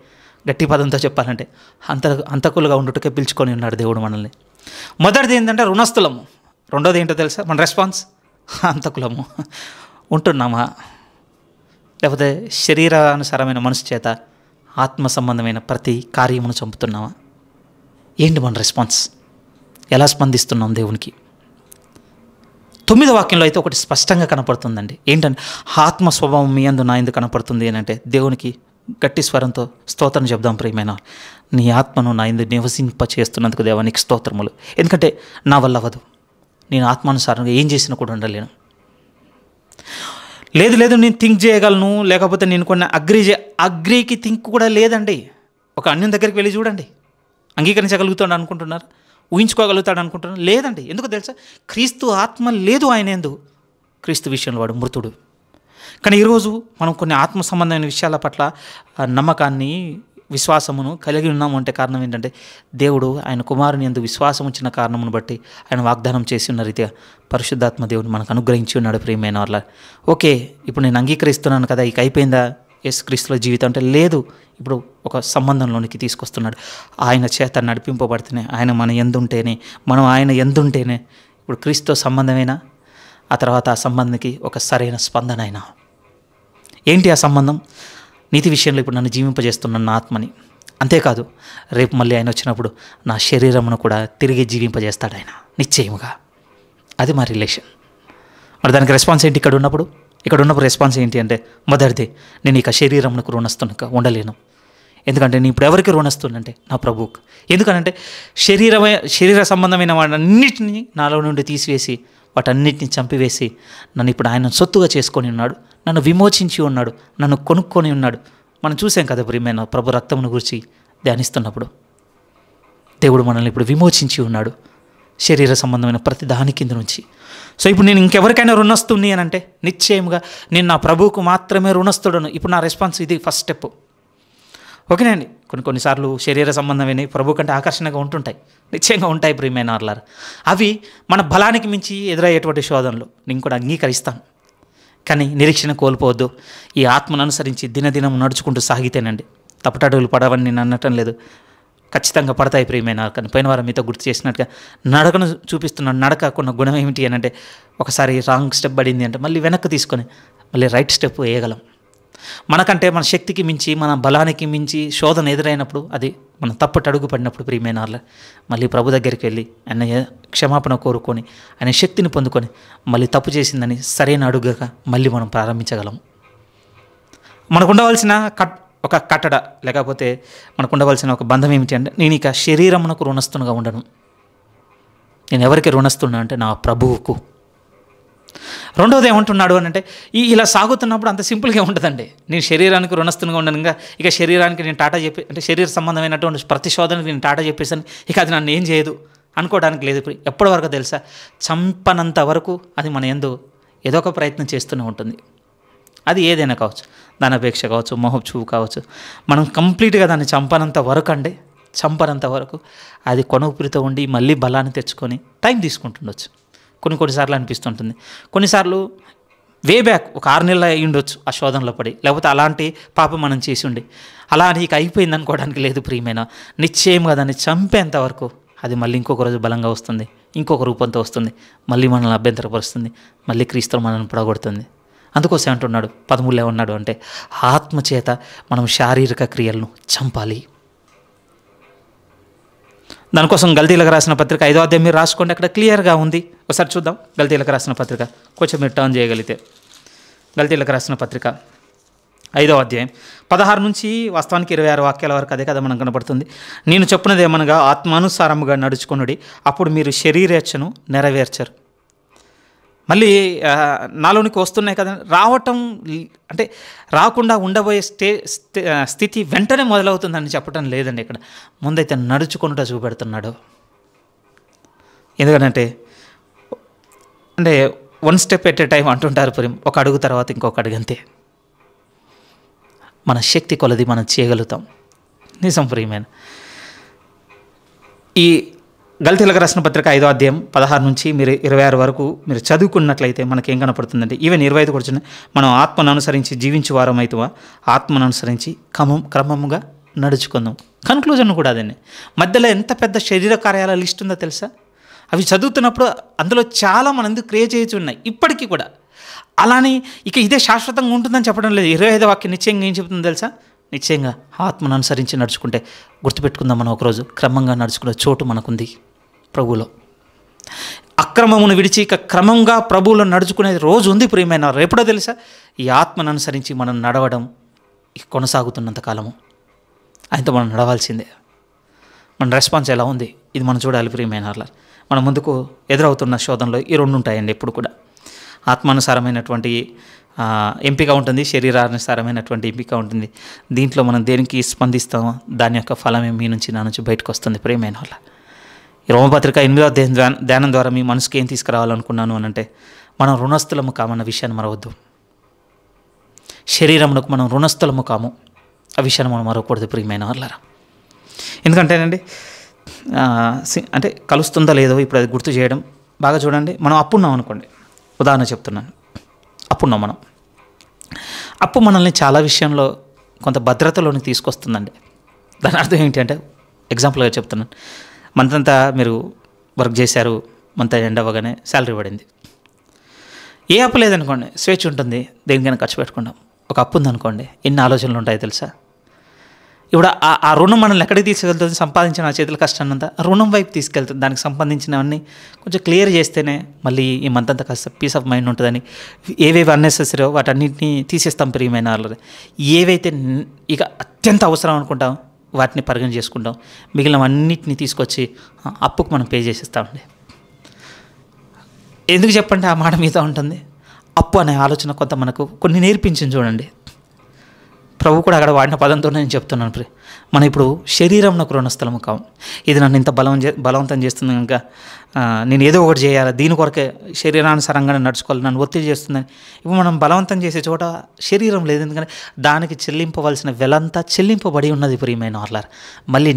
గట్టి పదంతో చెప్పాలంటే హంతకులుగా ఉండుటకే పిలుచుకొని ఉన్నాడు దేవుడు మనల్ని. మొదటిది ఏంటంటే రుణస్థులము, రెండోది ఏంటో తెలుసా? మన రెస్పాన్స్ హంతకులము ఉంటున్నామా, లేకపోతే శరీరానుసారమైన మనసు చేత ఆత్మ సంబంధమైన ప్రతి కార్యమును చంపుతున్నామా? ఏంటి మన రెస్పాన్స్? ఎలా స్పందిస్తున్నాం దేవునికి? 9వ వాక్యంలో అయితే ఒకటి స్పష్టంగా కనపడుతుందండి. ఏంటంటే ఆత్మ స్వభావం మీ యందు నా యందు కనపడుతుంది అని అంటే దేవునికి గట్టి స్వరంతో స్తోత్రం చెప్దాం ప్రియమైన. నీ ఆత్మను నా యందు నివసింప చేస్తున్నందుకు దేవా నీకు స్తోత్రములు. ఎందుకంటే నా వల్ల అవ్వదు, నేను ఆత్మానుసారంగా ఏం చేసినా కూడా ఉండలేను. లేదు నేను థింక్ చేయగలను, లేకపోతే నేను కొన్ని అగ్రీకి థింక్ కూడా లేదండి. ఒక అన్యం దగ్గరికి వెళ్ళి చూడండి, అంగీకరించగలుగుతాడు అనుకుంటున్నారు, ఊహించుకోగలుగుతాడు అనుకుంటున్నారు? లేదండి. ఎందుకు తెలుసా? క్రీస్తు ఆత్మ లేదు ఆయన యందు. క్రీస్తు విషయంలో వాడు మృతుడు. కానీ ఈరోజు మనం కొన్ని ఆత్మ సంబంధమైన విషయాల పట్ల నమ్మకాన్ని, విశ్వాసమును కలిగి ఉన్నాము అంటే కారణం ఏంటంటే దేవుడు ఆయన కుమారుని యందు విశ్వాసం ఉంచిన కారణమును బట్టి ఆయన వాగ్దానం చేసి ఉన్న రీతిగా పరిశుద్ధాత్మ దేవుడు మనకు అనుగ్రహించి ఉన్నాడు ప్రియమైన వాళ్ళ. ఓకే, ఇప్పుడు నేను అంగీకరిస్తున్నాను కదా, ఇక అయిపోయిందా యేసుక్రీస్తుల జీవితం అంటే? లేదు. ఇప్పుడు ఒక సంబంధంలోనికి తీసుకొస్తున్నాడు. ఆయన చేత నడిపింపబడితేనే, ఆయన మన యందుంటేనే, మనం ఆయన యందుంటేనే ఇప్పుడు క్రీస్తుతో సంబంధమైనా, ఆ తర్వాత ఆ సంబంధానికి ఒక సరైన స్పందన అయినా. ఏంటి ఆ సంబంధం? నీతి విషయంలో ఇప్పుడు నన్ను జీవింపజేస్తున్నాను నా ఆత్మని. అంతేకాదు రేపు మళ్ళీ ఆయన వచ్చినప్పుడు నా శరీరమును కూడా తిరిగి జీవింపజేస్తాడు ఆయన నిశ్చయముగా. అది మా రిలేషన్. మరి దానికి రెస్పాన్స్ ఏంటి? ఇక్కడ ఉన్నప్పుడు రెస్పాన్స్ ఏంటి అంటే మొదటిది, నేను ఇక శరీరమునకు రుణస్తున్నక ఉండలేను. ఎందుకంటే నేను ఇప్పుడు ఎవరికి రుణస్తుందంటే నా ప్రభువుకు. ఎందుకనంటే శరీర సంబంధమైన వాటన్నిటిని నాలో నుండి తీసివేసి, వాటన్నిటిని చంపివేసి నన్ను ఇప్పుడు ఆయన సొత్తుగా చేసుకొని ఉన్నాడు, నన్ను విమోచించి ఉన్నాడు, నన్ను కొనుక్కొని ఉన్నాడు. మనం చూసాం కదా ప్రియమైన ప్రభు రక్తమును గురించి ధ్యానిస్తున్నప్పుడు, దేవుడు మనల్ని ఇప్పుడు విమోచించి ఉన్నాడు శరీర సంబంధమైన ప్రతి దాని కింద నుంచి. సో ఇప్పుడు నేను ఇంకెవరికైనా రుణస్తుని అని అంటే నిశ్చయముగా నేను నా ప్రభువుకు మాత్రమే రుణస్తుడను. ఇప్పుడు నా రెస్పాన్స్ ఇది ఫస్ట్ స్టెప్. ఓకేనండి. కొన్నిసార్లు శరీర సంబంధమైనవి ప్రభు కంటే ఆకర్షణగా ఉంటుంటాయి, నిశ్చయంగా ఉంటాయి ప్రియమైన వారలారా. అవి మన బలానికి మించి ఎదురయ్యేటువంటి శోధనలు నేను కూడా అంగీకరిస్తాను. కానీ నిరీక్షణ కోల్పోవద్దు. ఈ ఆత్మను అనుసరించి దినదినం నడుచుకుంటూ సాగితేనండి, తప్పటడుగులు పడవని నేను అనటం లేదు, ఖచ్చితంగా పడతాయి ప్రియమైన. కానీ పోయిన వారం మీతో గుర్తు చేసినట్టుగా నడకను చూపిస్తున్నాడు. నడకకున్న గుణం ఏమిటి అని అంటే, ఒకసారి రాంగ్ స్టెప్ పడింది అంటే మళ్ళీ వెనక్కి తీసుకొని మళ్ళీ రైట్ స్టెప్ వేయగలం. మనకంటే మన శక్తికి మించి, మన బలానికి మించి శోధన ఎదురైనప్పుడు, అది మనం తప్పటి అడుగు పడినప్పుడు ప్రియమైన వాళ్ళ మళ్ళీ ప్రభు దగ్గరికి వెళ్ళి ఆయన క్షమాపణ కోరుకొని ఆయన శక్తిని పొందుకొని మళ్ళీ తప్పు చేసిందని సరైన అడుగుగా మళ్ళీ మనం ప్రారంభించగలం. మనకు ఉండవలసిన ఒక కట్టడ, లేకపోతే మనకు ఉండవలసిన ఒక బంధం ఏమిటి అంటే, నేను ఇక శరీరమునకు రుణస్తునిగా ఉండను. నేను ఎవరికి రుణస్తున్నా అంటే నా ప్రభువుకు. రెండవది ఏమంటున్నాడు అని అంటే, ఇలా సాగుతున్నప్పుడు అంత సింపుల్గా ఉంటుందండి. నేను శరీరానికి రుణస్తునిగా ఉండనుగా, ఇక శరీరానికి నేను టాటా చెప్పి, అంటే శరీర సంబంధమైనటువంటి ప్రతిశోధనకి నేను టాటా చెప్పేసాను, ఇక అది నన్ను ఏం చేయదు అనుకోవడానికి లేదు. ఎప్పటి వరకు తెలుసా? చంపనంత వరకు అది మన యందు ఏదో ఒక ప్రయత్నం చేస్తూనే ఉంటుంది. అది ఏదైనా కావచ్చు, ధనాపేక్ష కావచ్చు, మోహపు కావచ్చు. మనం కంప్లీట్గా దాన్ని చంపనంత వరకు అది కొనూపిరితో ఉండి మళ్ళీ బలాన్ని తెచ్చుకొని టైం తీసుకుంటుండొచ్చు. కొన్నిసార్లు అనిపిస్తుంటుంది. కొన్నిసార్లు వే బ్యాక్ ఒక 6 నెలలు అయి ఉండొచ్చు ఆ శోధనలో పడి, లేకపోతే అలాంటి పాపం మనం చేసి ఉండి, అలా నీకు అయిపోయింది అనుకోవడానికి లేదు ప్రియమైన. నిశ్చయంగా దాన్ని చంపేంత వరకు అది మళ్ళీ ఇంకొక రోజు బలంగా వస్తుంది, ఇంకొక రూపంతో వస్తుంది, మళ్ళీ మనల్ని అభ్యంతరపరుస్తుంది, మళ్ళీ క్రీస్తులు మనల్ని పడగొడుతుంది. అందుకోసం అంటున్నాడు 13 ఏమన్నాడు అంటే, ఆత్మచేత మనం శారీరక క్రియలను చంపాలి. దానికోసం గల్తీలకు రాసిన పత్రిక 5వ అధ్యాయం మీరు రాసుకోండి, అక్కడ క్లియర్గా ఉంది. ఒకసారి చూద్దాం. గల్తీలకు రాసిన పత్రిక కొంచెం మీరు టర్న్ చేయగలిగితే, గల్తీలకు రాసిన పత్రిక 5వ అధ్యాయం 16 నుంచి వాస్తవానికి 26 వాక్యాల వరకు అదే కదా మనకు కనపడుతుంది. నేను చెప్పినది ఏమనగా, ఆత్మానుసారముగా నడుచుకొనుడి, అప్పుడు మీరు శరీరేచ్ఛను నెరవేర్చరు. మళ్ళీ నాలోనికి వస్తున్నాయి కదా, రావటం అంటే రాకుండా ఉండబోయే స్థితి వెంటనే మొదలవుతుందని చెప్పడం లేదండి. ఇక్కడ ముందైతే నడుచుకుంటూ చూపెడుతున్నాడు. ఎందుకంటే అంటే 1 స్టెప్ ఎట్ ఏ టైం అంటుంటారు ప్రేమ్, ఒక అడుగు తర్వాత ఇంకొక అడుగు, అంతే. మన శక్తి కొలది మనం చేయగలుగుతాం. నిజం ప్రియమైన. ఈ గల్తీలకు రాసిన పత్రిక 5వ అధ్యాయం 16 నుంచి మీరు 26 వరకు మీరు చదువుకున్నట్లయితే మనకేం కనపడుతుందంటే, ఈవెన్ 25 కూడా, మనం ఆత్మను అనుసరించి జీవించే వారం అవుతామా, ఆత్మను అనుసరించి క్రమముగా నడుచుకుందాం. కన్క్లూజన్ కూడా అదే. మధ్యలో ఎంత పెద్ద శరీర కార్యాల లిస్ట్ ఉందో తెలుసా? అవి చదువుతున్నప్పుడు అందులో చాలా మనం ఎందుకు క్రియేట్ చేయొచ్చు ఉన్నాయి ఇప్పటికీ కూడా. అలానే ఇక ఇదే శాశ్వతంగా ఉంటుందని చెప్పడం లేదు. 25వ వాక్యం నిశ్చయంగా ఏం చెబుతుందో తెలుసా? నిశ్చయంగా ఆత్మను అనుసరించి నడుచుకుంటే, గుర్తుపెట్టుకుందాం, మనం ఒకరోజు క్రమంగా నడుచుకునే చోటు మనకుంది ప్రభువులో. అక్రమమును విడిచి ఇక క్రమంగా ప్రభువులో నడుచుకునేది రోజు ఉంది ప్రియమైన. ఎప్పుడో తెలుసా? ఈ ఆత్మను అనుసరించి మనం నడవడం కొనసాగుతున్నంత కాలము ఆయనతో మనం నడవాల్సిందే. మన రెస్పాన్స్ ఎలా ఉంది ఇది మనం చూడాలి ప్రియమైన. మన ముందుకు ఎదురవుతున్న శోధనలో ఈ 2 ఉంటాయండి ఎప్పుడు కూడా. ఆత్మానుసారమైనటువంటి ఎంపిక ఉంటుంది, శరీరానుసారమైనటువంటి ఎంపిక ఉంటుంది. దీంట్లో మనం దేనికి స్పందిస్తామో దాని యొక్క ఫలమే మీ నుంచి నా నుంచి బయటకు వస్తుంది ప్రియమైన వాళ్ళ. ఈ రోమపత్రిక 8వ అధ్యాయం ధ్యానం ద్వారా మీ మనసుకి ఏం తీసుకురావాలనుకున్నాను అని అంటే, మనం రుణస్థులము కామన్న విషయాన్ని మరవద్దు. శరీరమునకు మనం రుణస్థులము కాము, ఆ విషయాన్ని మనం మరవకూడదు ప్రియమైన వాళ్ళరా. ఎందుకంటేనండి అంటే కలుస్తుందో లేదో ఇప్పుడు అది గుర్తు చేయడం. బాగా చూడండి, మనం అప్పున్నాం అనుకోండి, ఉదాహరణ చెప్తున్నాను. అప్పున్నాం మనం, అప్పు మనల్ని చాలా విషయంలో కొంత భద్రతలోనికి తీసుకొస్తుందండి. దాని అర్థం ఏంటి అంటే, ఎగ్జాంపుల్గా చెప్తున్నాను. మంతంతా మీరు వర్క్ చేశారు, మంత ఎండ్ అవ్వగానే శాలరీ పడింది. ఏ అప్పు లేదనుకోండి, స్వేచ్ఛ ఉంటుంది, దేనికైనా ఖర్చు పెట్టుకుంటాం. ఒక అప్పు ఉందనుకోండి, ఎన్ని ఆలోచనలు ఉంటాయో తెలుసా? ఇప్పుడు ఆ రుణం మనల్ని ఎక్కడికి తీసుకెళ్తుంది? సంపాదించిన ఆ చేతుల కష్టాన్నంతా రుణం వైపు తీసుకెళ్తుంది. దానికి సంబంధించినవన్నీ కొంచెం క్లియర్ చేస్తేనే మళ్ళీ ఈ మంత్ అంతా కాస్త పీస్ ఆఫ్ మైండ్ ఉంటుందని, ఏవేవి అన్నెసెసరీ వాటన్నిటిని తీసేస్తాం ప్రియమైన వాళ్ళని. ఏవైతే ఇక అత్యంత అవసరం అనుకుంటాం వాటిని పరిగణ చేసుకుంటాం, మిగిలినవన్నిటిని తీసుకొచ్చి అప్పుకు మనం పే చేసేస్తామండి. ఎందుకు చెప్పండి ఆ మాట మీద ఉంటుంది? అప్పు అనే ఆలోచన కొంత మనకు కొన్ని నేర్పించింది చూడండి. ప్రభు కూడా అక్కడ వాడిన పదంతో నేను చెప్తున్నాను మనం ఇప్పుడు శరీరంకు రుణస్థలము కావు. ఇది నన్ను ఇంత బలవంతం చేస్తుంది కనుక నేను ఏదో ఒకటి చేయాలి, దీని కొరకే శరీరానుసారంగా నడుచుకోవాలి, నన్ను ఒత్తిడి చేస్తుందని ఇప్పుడు మనం బలవంతం చేసే చోట శరీరం లేదు. ఎందుకంటే దానికి చెల్లింపవలసిన వెలంతా చెల్లింపబడి ఉన్నది ప్రియమైన వాళ్ళారు. మళ్ళీ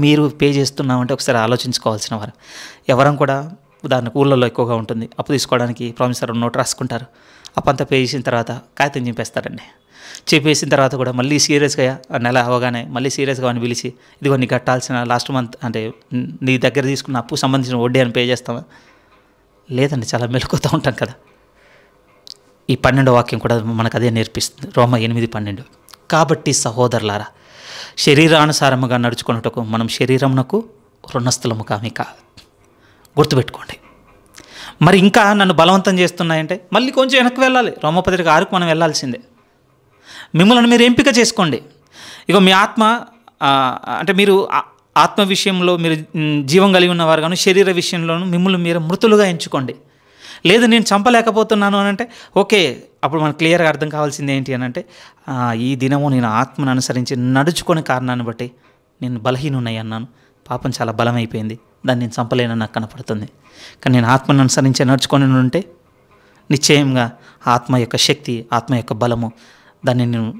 మీరు పే చేస్తున్నామంటే ఒకసారి ఆలోచించుకోవాల్సిన వారు. ఎవరం కూడా ఉదాహరణకు ఊళ్ళల్లో ఎక్కువగా ఉంటుంది, అప్పు తీసుకోవడానికి ప్రామిసర్ నోట్ రాసుకుంటారు. అప్పంతా పే చేసిన తర్వాత కాగితం చింపేస్తారండి. చెప్పేసిన తర్వాత కూడా మళ్ళీ సీరియస్గా నెల అవగానే మళ్ళీ సీరియస్గా అని పిలిచి ఇదిగో నీకు కట్టాల్సిన లాస్ట్ మంత్ అంటే నీ దగ్గర తీసుకున్న అప్పు సంబంధించిన వడ్డీ అని పే చేస్తామా? లేదండి, చాలా మెలుకుతూ ఉంటాం కదా. ఈ 12వ వాక్యం కూడా మనకు అదే నేర్పిస్తుంది, రోమా 8:12. కాబట్టి సహోదరులారా, శరీరానుసారముగా నడుచుకున్నటకు మనం శరీరమునకు రుణస్థలము కామిక. గుర్తుపెట్టుకోండి. మరి ఇంకా నన్ను బలవంతం చేస్తున్నాయంటే మళ్ళీ కొంచెం వెనక్కి వెళ్ళాలి. రోమపత్రిక 6కు మనం వెళ్ళాల్సిందే. మిమ్మల్ని మీరు ఎంపిక చేసుకోండి. ఇగో మీ ఆత్మ అంటే మీరు ఆత్మ విషయంలో మీరు జీవం కలిగి ఉన్నవారు కానీ శరీర విషయంలోనూ మిమ్మల్ని మీరు మృతులుగా ఎంచుకోండి. లేదు నేను చంపలేకపోతున్నాను అని అంటే ఓకే, అప్పుడు మనకు క్లియర్గా అర్థం కావాల్సింది ఏంటి అని అంటే ఈ దినము నేను ఆత్మను అనుసరించి నడుచుకునే కారణాన్ని బట్టి నేను బలహీనున్నయ్య అన్నాను, పాపం చాలా బలమైపోయింది, దాన్ని నేను చంపలేనని నాకు కనపడుతుంది. కానీ నేను ఆత్మను అనుసరించి నడుచుకొని ఉంటే నిశ్చయంగా ఆత్మ యొక్క శక్తి, ఆత్మ యొక్క బలము దాన్ని నేను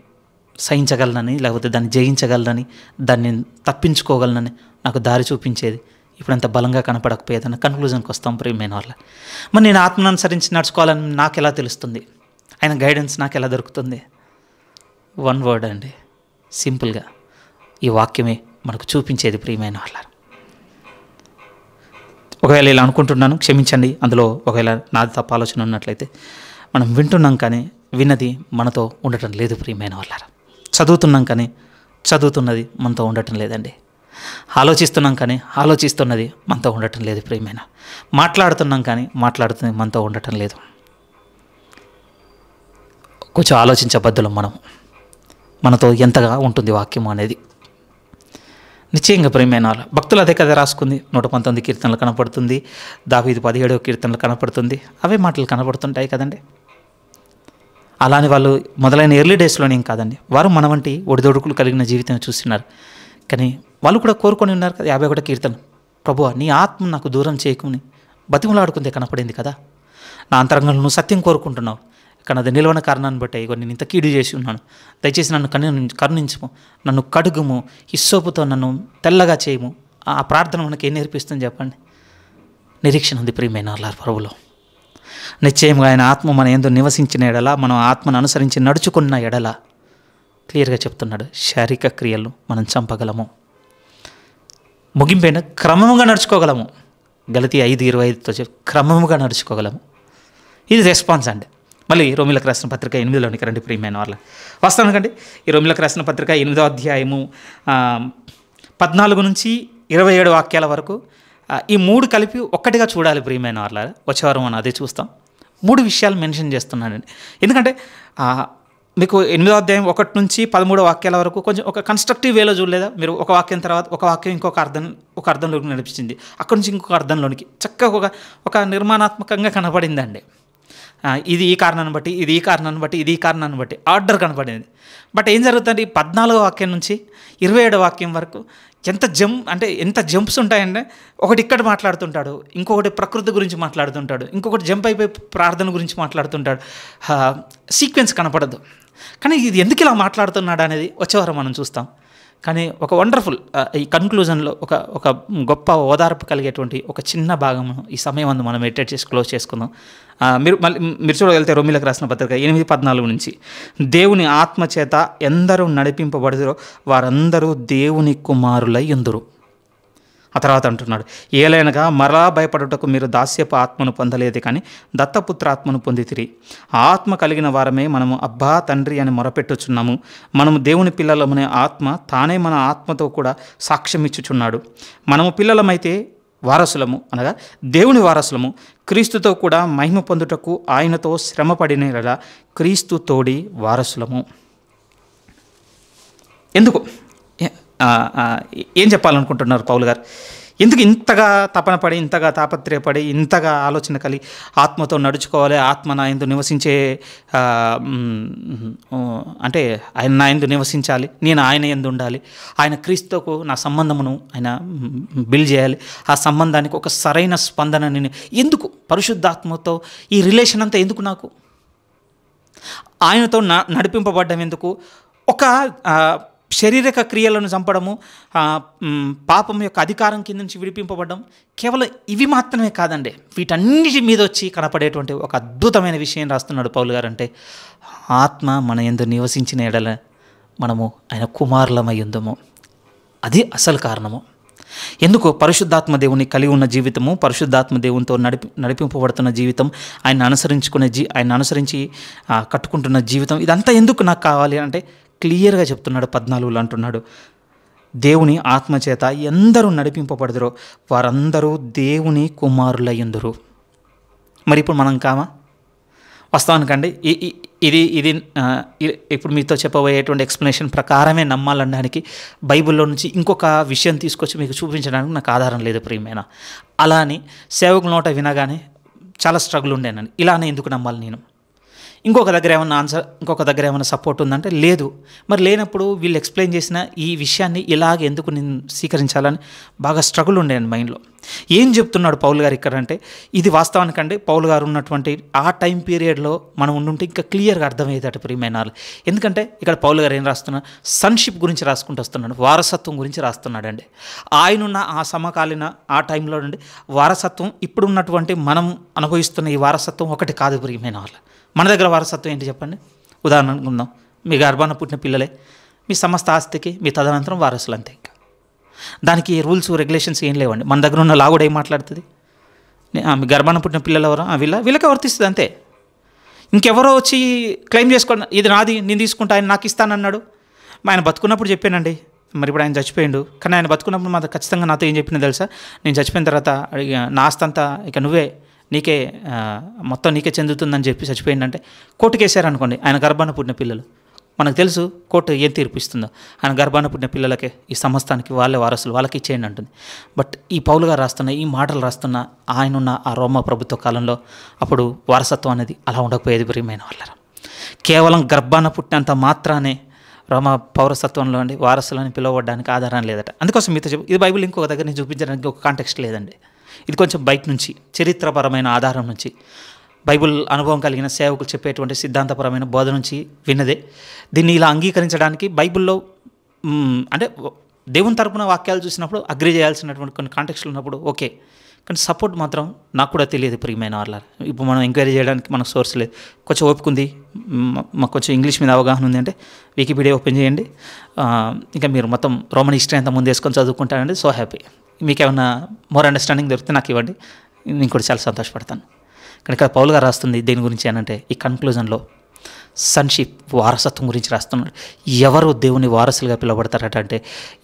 సహించగలనని, లేకపోతే దాన్ని జయించగలనని, దాన్ని తప్పించుకోగలనని నాకు దారి చూపించేది ఇప్పుడు అంత బలంగా కనపడకపోయేదన్న కన్క్లూజన్కి వస్తాం ప్రియమైన వాళ్ళ. మరి నేను ఆత్మను అనుసరించి నడుచుకోవాలని నాకు ఎలా తెలుస్తుంది? ఆయన గైడెన్స్ నాకు ఎలా దొరుకుతుంది? వన్ వర్డ్ అండి, సింపుల్గా ఈ వాక్యమే మనకు చూపించేది ప్రియమైన వాళ్ళ. ఒకవేళ ఇలా అనుకుంటున్నాను, క్షమించండి. అందులో ఒకవేళ నాది తప్ప ఆలోచన ఉన్నట్లయితే మనం వింటున్నాం కానీ విన్నది మనతో ఉండటం లేదు ప్రియమైన వాళ్ళారా. చదువుతున్నాం కానీ చదువుతున్నది మనతో ఉండటం లేదండి. ఆలోచిస్తున్నాం కానీ ఆలోచిస్తున్నది మనతో ఉండటం లేదు ప్రియమైన. మాట్లాడుతున్నాం కానీ మాట్లాడుతున్నది మనతో ఉండటం లేదు. కొంచెం ఆలోచించబద్దులం మనతో ఎంతగా ఉంటుంది వాక్యము అనేది. నిశ్చయంగా ప్రియమైన వాళ్ళు భక్తులు అదే కదా రాసుకుంది. 119 కీర్తనలు కనపడుతుంది, దావీదు 17వ కీర్తనలు కనపడుతుంది, అవే మాటలు కనపడుతుంటాయి కదండి. అలానే వాళ్ళు మొదలైన ఎర్లీ డేస్లోనే ఏం కాదండి, వారు మన వంటి ఒడిదొడుకులు కలిగిన జీవితం చూస్తున్నారు. కానీ వాళ్ళు కూడా కోరుకొని ఉన్నారు కదా. 51వ కీర్తన, ప్రభువా నీ ఆత్మ నాకు దూరం చేయకుని బతిమలాడుకుందే కనపడింది కదా. నా అంతరంగంలో నువ్వు సత్యం కోరుకుంటున్నావు, కానీ అది నిలవన కారణాన్ని బట్టి ఇగో నేను ఇంత కీడు చేసి ఉన్నాను, దయచేసి నన్ను కరుణించుము, నన్ను కడుగుము, హిస్సోపుతో నన్ను తెల్లగా చేయము. ఆ ప్రార్థన మనకి ఏం నేర్పిస్తుంది చెప్పండి? నిరీక్షణ ఉంది ప్రియమైన వాళ్ళ ప్రభువులో. నిశ్చయంగా ఆయన ఆత్మ మన యందు నివసించిన ఎడల, మనం ఆత్మను అనుసరించి నడుచుకున్న ఎడల క్లియర్గా చెప్తున్నాడు, శారీరక క్రియలు మనం చంపగలము, ముగింపైన క్రమముగా నడుచుకోగలము. గలతీ 5:25తో క్రమముగా నడుచుకోగలము. ఇది రెస్పాన్స్ అండి. మళ్ళీ రోమిలకు రాసిన పత్రిక 8లోనికి రండి ప్రియమైన వాళ్ళ. వస్తాను కండి. ఈ రోమిలకు రాసిన పత్రిక 8వ అధ్యాయము 14 నుంచి 27 వాక్యాల వరకు ఈ 3 కలిపి ఒక్కటిగా చూడాలి ప్రియమైన వాళ్ళ. వచ్చేవారం మనం అదే చూస్తాం. 3 విషయాలు మెన్షన్ చేస్తున్నానండి. ఎందుకంటే మీకు 8వ అధ్యాయం 1 నుంచి 13 వాక్యాల వరకు కొంచెం ఒక కన్స్ట్రక్టివ్ వేలో చూడలేదా మీరు? ఒక వాక్యం తర్వాత ఒక వాక్యం ఇంకొక అర్థంలోకి నడిపించింది, అక్కడి నుంచి ఇంకొక అర్థంలోనికి చక్కగా ఒక నిర్మాణాత్మకంగా కనపడిందండి. ఇది ఈ కారణాన్ని బట్టి, ఇది ఈ కారణాన్ని బట్టి, ఇది ఈ కారణాన్ని బట్టి ఆర్డర్ కనపడింది. బట్ ఏం జరుగుతుంది? 14వ వాక్యం నుంచి 27వ వాక్యం వరకు ఎంత జంప్స్ ఉంటాయంటే, ఒకటి ఇక్కడ మాట్లాడుతుంటాడు, ఇంకొకటి ప్రకృతి గురించి మాట్లాడుతుంటాడు, ఇంకొకటి జంప్ అయిపోయి ప్రార్థన గురించి మాట్లాడుతుంటాడు. సీక్వెన్స్ కనపడదు. కానీ ఇది ఎందుకు ఇలా మాట్లాడుతున్నాడు అనేది వచ్చేవారం మనం చూస్తాం. కానీ ఒక వండర్ఫుల్ ఈ కన్క్లూజన్లో ఒక గొప్ప ఓదార్పు కలిగేటువంటి ఒక చిన్న భాగము ఈ సమయం అందు మనం మెడిటేట్ చేసి క్లోజ్ చేసుకుందాం. మీరు చూడగలిగితే రోమిలకు రాసిన పత్రిక 8:14 నుంచి, దేవుని ఆత్మచేత ఎందరూ నడిపింపబడుదురో వారందరూ దేవుని కుమారులై యుందురు. ఆ తర్వాత అంటున్నాడు, ఏలైనగా మరలా భయపడుటకు మీరు దాస్యపు ఆత్మను పొందలేదు కానీ దత్తపుత్ర ఆత్మను పొందితిరి. ఆత్మ కలిగిన వారమే మనము అబ్బా తండ్రి అని మొరపెట్టుచున్నాము. మనము దేవుని పిల్లలమనే ఆత్మ తానే మన ఆత్మతో కూడా సాక్ష్యం ఇచ్చుచున్నాడు. మనము పిల్లలమైతే వారసులము, అనగా దేవుని వారసులము, క్రీస్తుతో కూడా మహిమ పొందుటకు ఆయనతో శ్రమపడిన క్రీస్తు తోడి వారసులము. ఎందుకు ఏం చెప్పాలనుకుంటున్నారు పౌలు గారు? ఎందుకు ఇంతగా తపన పడి, ఇంతగా తాపత్రయపడి, ఇంతగా ఆలోచన కలిగి ఆత్మతో నడుచుకోవాలి, ఆత్మ నా యందు నివసించే అంటే ఆయన నా యందు నివసించాలి, నేను ఆయన యందు ఉండాలి, ఆయన క్రీస్తుకు నా సంబంధమును ఆయన బిల్డ్ చేయాలి, ఆ సంబంధానికి ఒక సరైన స్పందన నేను ఎందుకు, పరిశుద్ధాత్మతో ఈ రిలేషన్ అంతా ఎందుకు, నాకు ఆయనతో నడిపింపబడ్డం ఎందుకు, ఒక శారీరక క్రియలను చంపడము, పాపం యొక్క అధికారం కింద నుంచి విడిపింపబడ్డం, కేవలం ఇవి మాత్రమే కాదండి, వీటన్నిటి మీద వచ్చి కనపడేటువంటి ఒక అద్భుతమైన విషయం రాస్తున్నాడు పౌలు గారు. అంటే ఆత్మ మన యందు నివసించిన ఎడల మనము ఆయన కుమారులమై ఉందము. అది అసలు కారణము. ఎందుకు పరిశుద్ధాత్మ దేవుని కలిగి ఉన్న జీవితము, పరిశుద్ధాత్మ దేవునితో నడిపింపబడుతున్న జీవితం, ఆయన అనుసరించి కట్టుకుంటున్న జీవితం, ఇదంతా ఎందుకు నాకు కావాలి అంటే క్లియర్గా చెప్తున్నాడు. 14లో అంటున్నాడు, దేవుని ఆత్మచేత ఎందరూ నడిపింపబడదురో వారందరూ దేవుని కుమారులయ్యుందురు. మరి ఇప్పుడు మనం కామా? వాస్తవానికండి ఇది ఇప్పుడు మీతో చెప్పబోయేటువంటి ఎక్స్ప్లెనేషన్ ప్రకారమే నమ్మాలనడానికి బైబిల్లో నుంచి ఇంకొక విషయం తీసుకొచ్చి మీకు చూపించడానికి నాకు ఆధారం లేదు ప్రియమైన. అలా అని సేవకుల నోట వినగానే చాలా స్ట్రగుల్ ఉండేనండి, ఇలానే ఎందుకు నమ్మాలి నేను, ఇంకొక దగ్గర ఏమన్నా ఆన్సర్, ఇంకొక దగ్గర ఏమైనా సపోర్ట్ ఉందంటే లేదు. మరి లేనప్పుడు వీళ్ళు ఎక్స్ప్లెయిన్ చేసిన ఈ విషయాన్ని ఇలాగ ఎందుకు నేను స్వీకరించాలని బాగా స్ట్రగుల్ ఉండేయండి మైండ్లో. ఏం చెప్తున్నాడు పౌలు గారు ఇక్కడ అంటే, ఇది వాస్తవానికంటే పౌలు గారు ఉన్నటువంటి ఆ టైం పీరియడ్లో మనం ఉండుంటే ఇంకా క్లియర్గా అర్థమయ్యేదట ప్రియమైన వాళ్ళు. ఎందుకంటే ఇక్కడ పౌలు గారు ఏం రాస్తున్నారు, సన్షిప్ గురించి రాసుకుంటూ వస్తున్నాడు, వారసత్వం గురించి రాస్తున్నాడండి. ఆయనున్న ఆ సమకాలీన ఆ టైంలో నుండి వారసత్వం ఇప్పుడున్నటువంటి మనం అనుభవిస్తున్న ఈ వారసత్వం ఒకటి కాదు ప్రియమైన వాళ్ళు. మన దగ్గర వారసత్వం ఏంటి చెప్పండి? ఉదాహరణ అనుకుందాం, మీ గర్భాన పుట్టిన పిల్లలే మీ సమస్త ఆస్తికి మీ తదనంతరం వారసులు అంతే. ఇంకా దానికి రూల్స్ రెగ్యులేషన్స్ ఏం లేవండి. మన దగ్గర ఉన్న లా కూడా ఏం మాట్లాడుతుంది, మీ గర్భాన పుట్టిన పిల్లలు ఎవరో వీళ్ళకే వర్తిస్తుంది అంతే. ఇంకెవరో వచ్చి క్లెయిమ్ చేసుకోండి, ఇది నాది, నేను తీసుకుంటా, ఆయన నాకు ఇస్తానన్నాడు. ఆయన బతుకున్నప్పుడు చెప్పానండి, మరి ఇప్పుడు ఆయన చచ్చిపోయిండు, కానీ ఆయన బతుకున్నప్పుడు మాకు ఖచ్చితంగా నాతో ఏం చెప్పిందో తెలుసా, నేను చచ్చిపోయిన తర్వాత నా ఆస్తంతా ఇక నువ్వే, నీకే మొత్తం నీకే చెందుతుందని చెప్పి చచ్చిపోయిందంటే కోర్టుకు వేసారనుకోండి, ఆయన గర్భాన పుట్టిన పిల్లలు, మనకు తెలుసు కోర్టు ఏం తీర్పు ఇస్తుందో, ఆయన గర్భాన పుట్టిన పిల్లలకే ఈ సమస్తానికి వాళ్ళే వారసులు, వాళ్ళకి ఇచ్చేయండి అంటుంది. బట్ ఈ పౌలు గారు రాస్తున్న ఈ మాటలు రాస్తున్న ఆయనున్న ఆ రోమా ప్రభుత్వ కాలంలో అప్పుడు వారసత్వం అనేది అలా ఉండకపోయేది ప్రియమైన వాళ్ళరా. కేవలం గర్భాన పుట్టినంత మాత్రానే రోమా పౌరసత్వంలో అండి వారసులని పిలువబడడానికి ఆధారం లేదట. అందుకోసం మీతో ఇది బైబిల్ ఇంకొక దగ్గర నేను చూపించడానికి ఒక కాంటెక్స్ట్ లేదండి. ఇది కొంచెం బయట నుంచి చరిత్రపరమైన ఆధారం నుంచి, బైబిల్ అనుభవం కలిగిన సేవకులు చెప్పేటువంటి సిద్ధాంతపరమైన బోధ నుంచి విన్నదే. దీన్ని ఇలా అంగీకరించడానికి బైబిల్లో అంటే దేవుని తరపున వాక్యాలు చూసినప్పుడు అగ్రి చేయాల్సినటువంటి కొన్ని కాంటెక్స్ట్లు ఉన్నప్పుడు ఓకే, కానీ సపోర్ట్ మాత్రం నాకు కూడా తెలియదు ప్రియమైన వాళ్ళ. ఇప్పుడు మనం ఎంక్వైరీ చేయడానికి మనకు సోర్స్ లేదు, కొంచెం ఓపిక ఉంది, మాకు కొంచెం ఇంగ్లీష్ మీద అవగాహన ఉంది అంటే వికీపీడియా ఓపెన్ చేయండి, ఇంకా మీరు మొత్తం రోమన్ హిస్టరీ అంతా ముందు వేసుకొని చదువుకుంటానండి. So happy. మీకు ఏమైనా మోర్ అండర్స్టాండింగ్ దొరికితే నాకు ఇవ్వండి, నేను కూడా చాలా సంతోషపడతాను. కానీ ఇక్కడ పౌలు గారు రాస్తుంది దేని గురించి అనంటే ఈ కన్క్లూజన్లో సన్షిప్ వారసత్వం గురించి రాస్తున్నాడు. ఎవరు దేవుని వారసులుగా పిలువబడతారట అంటే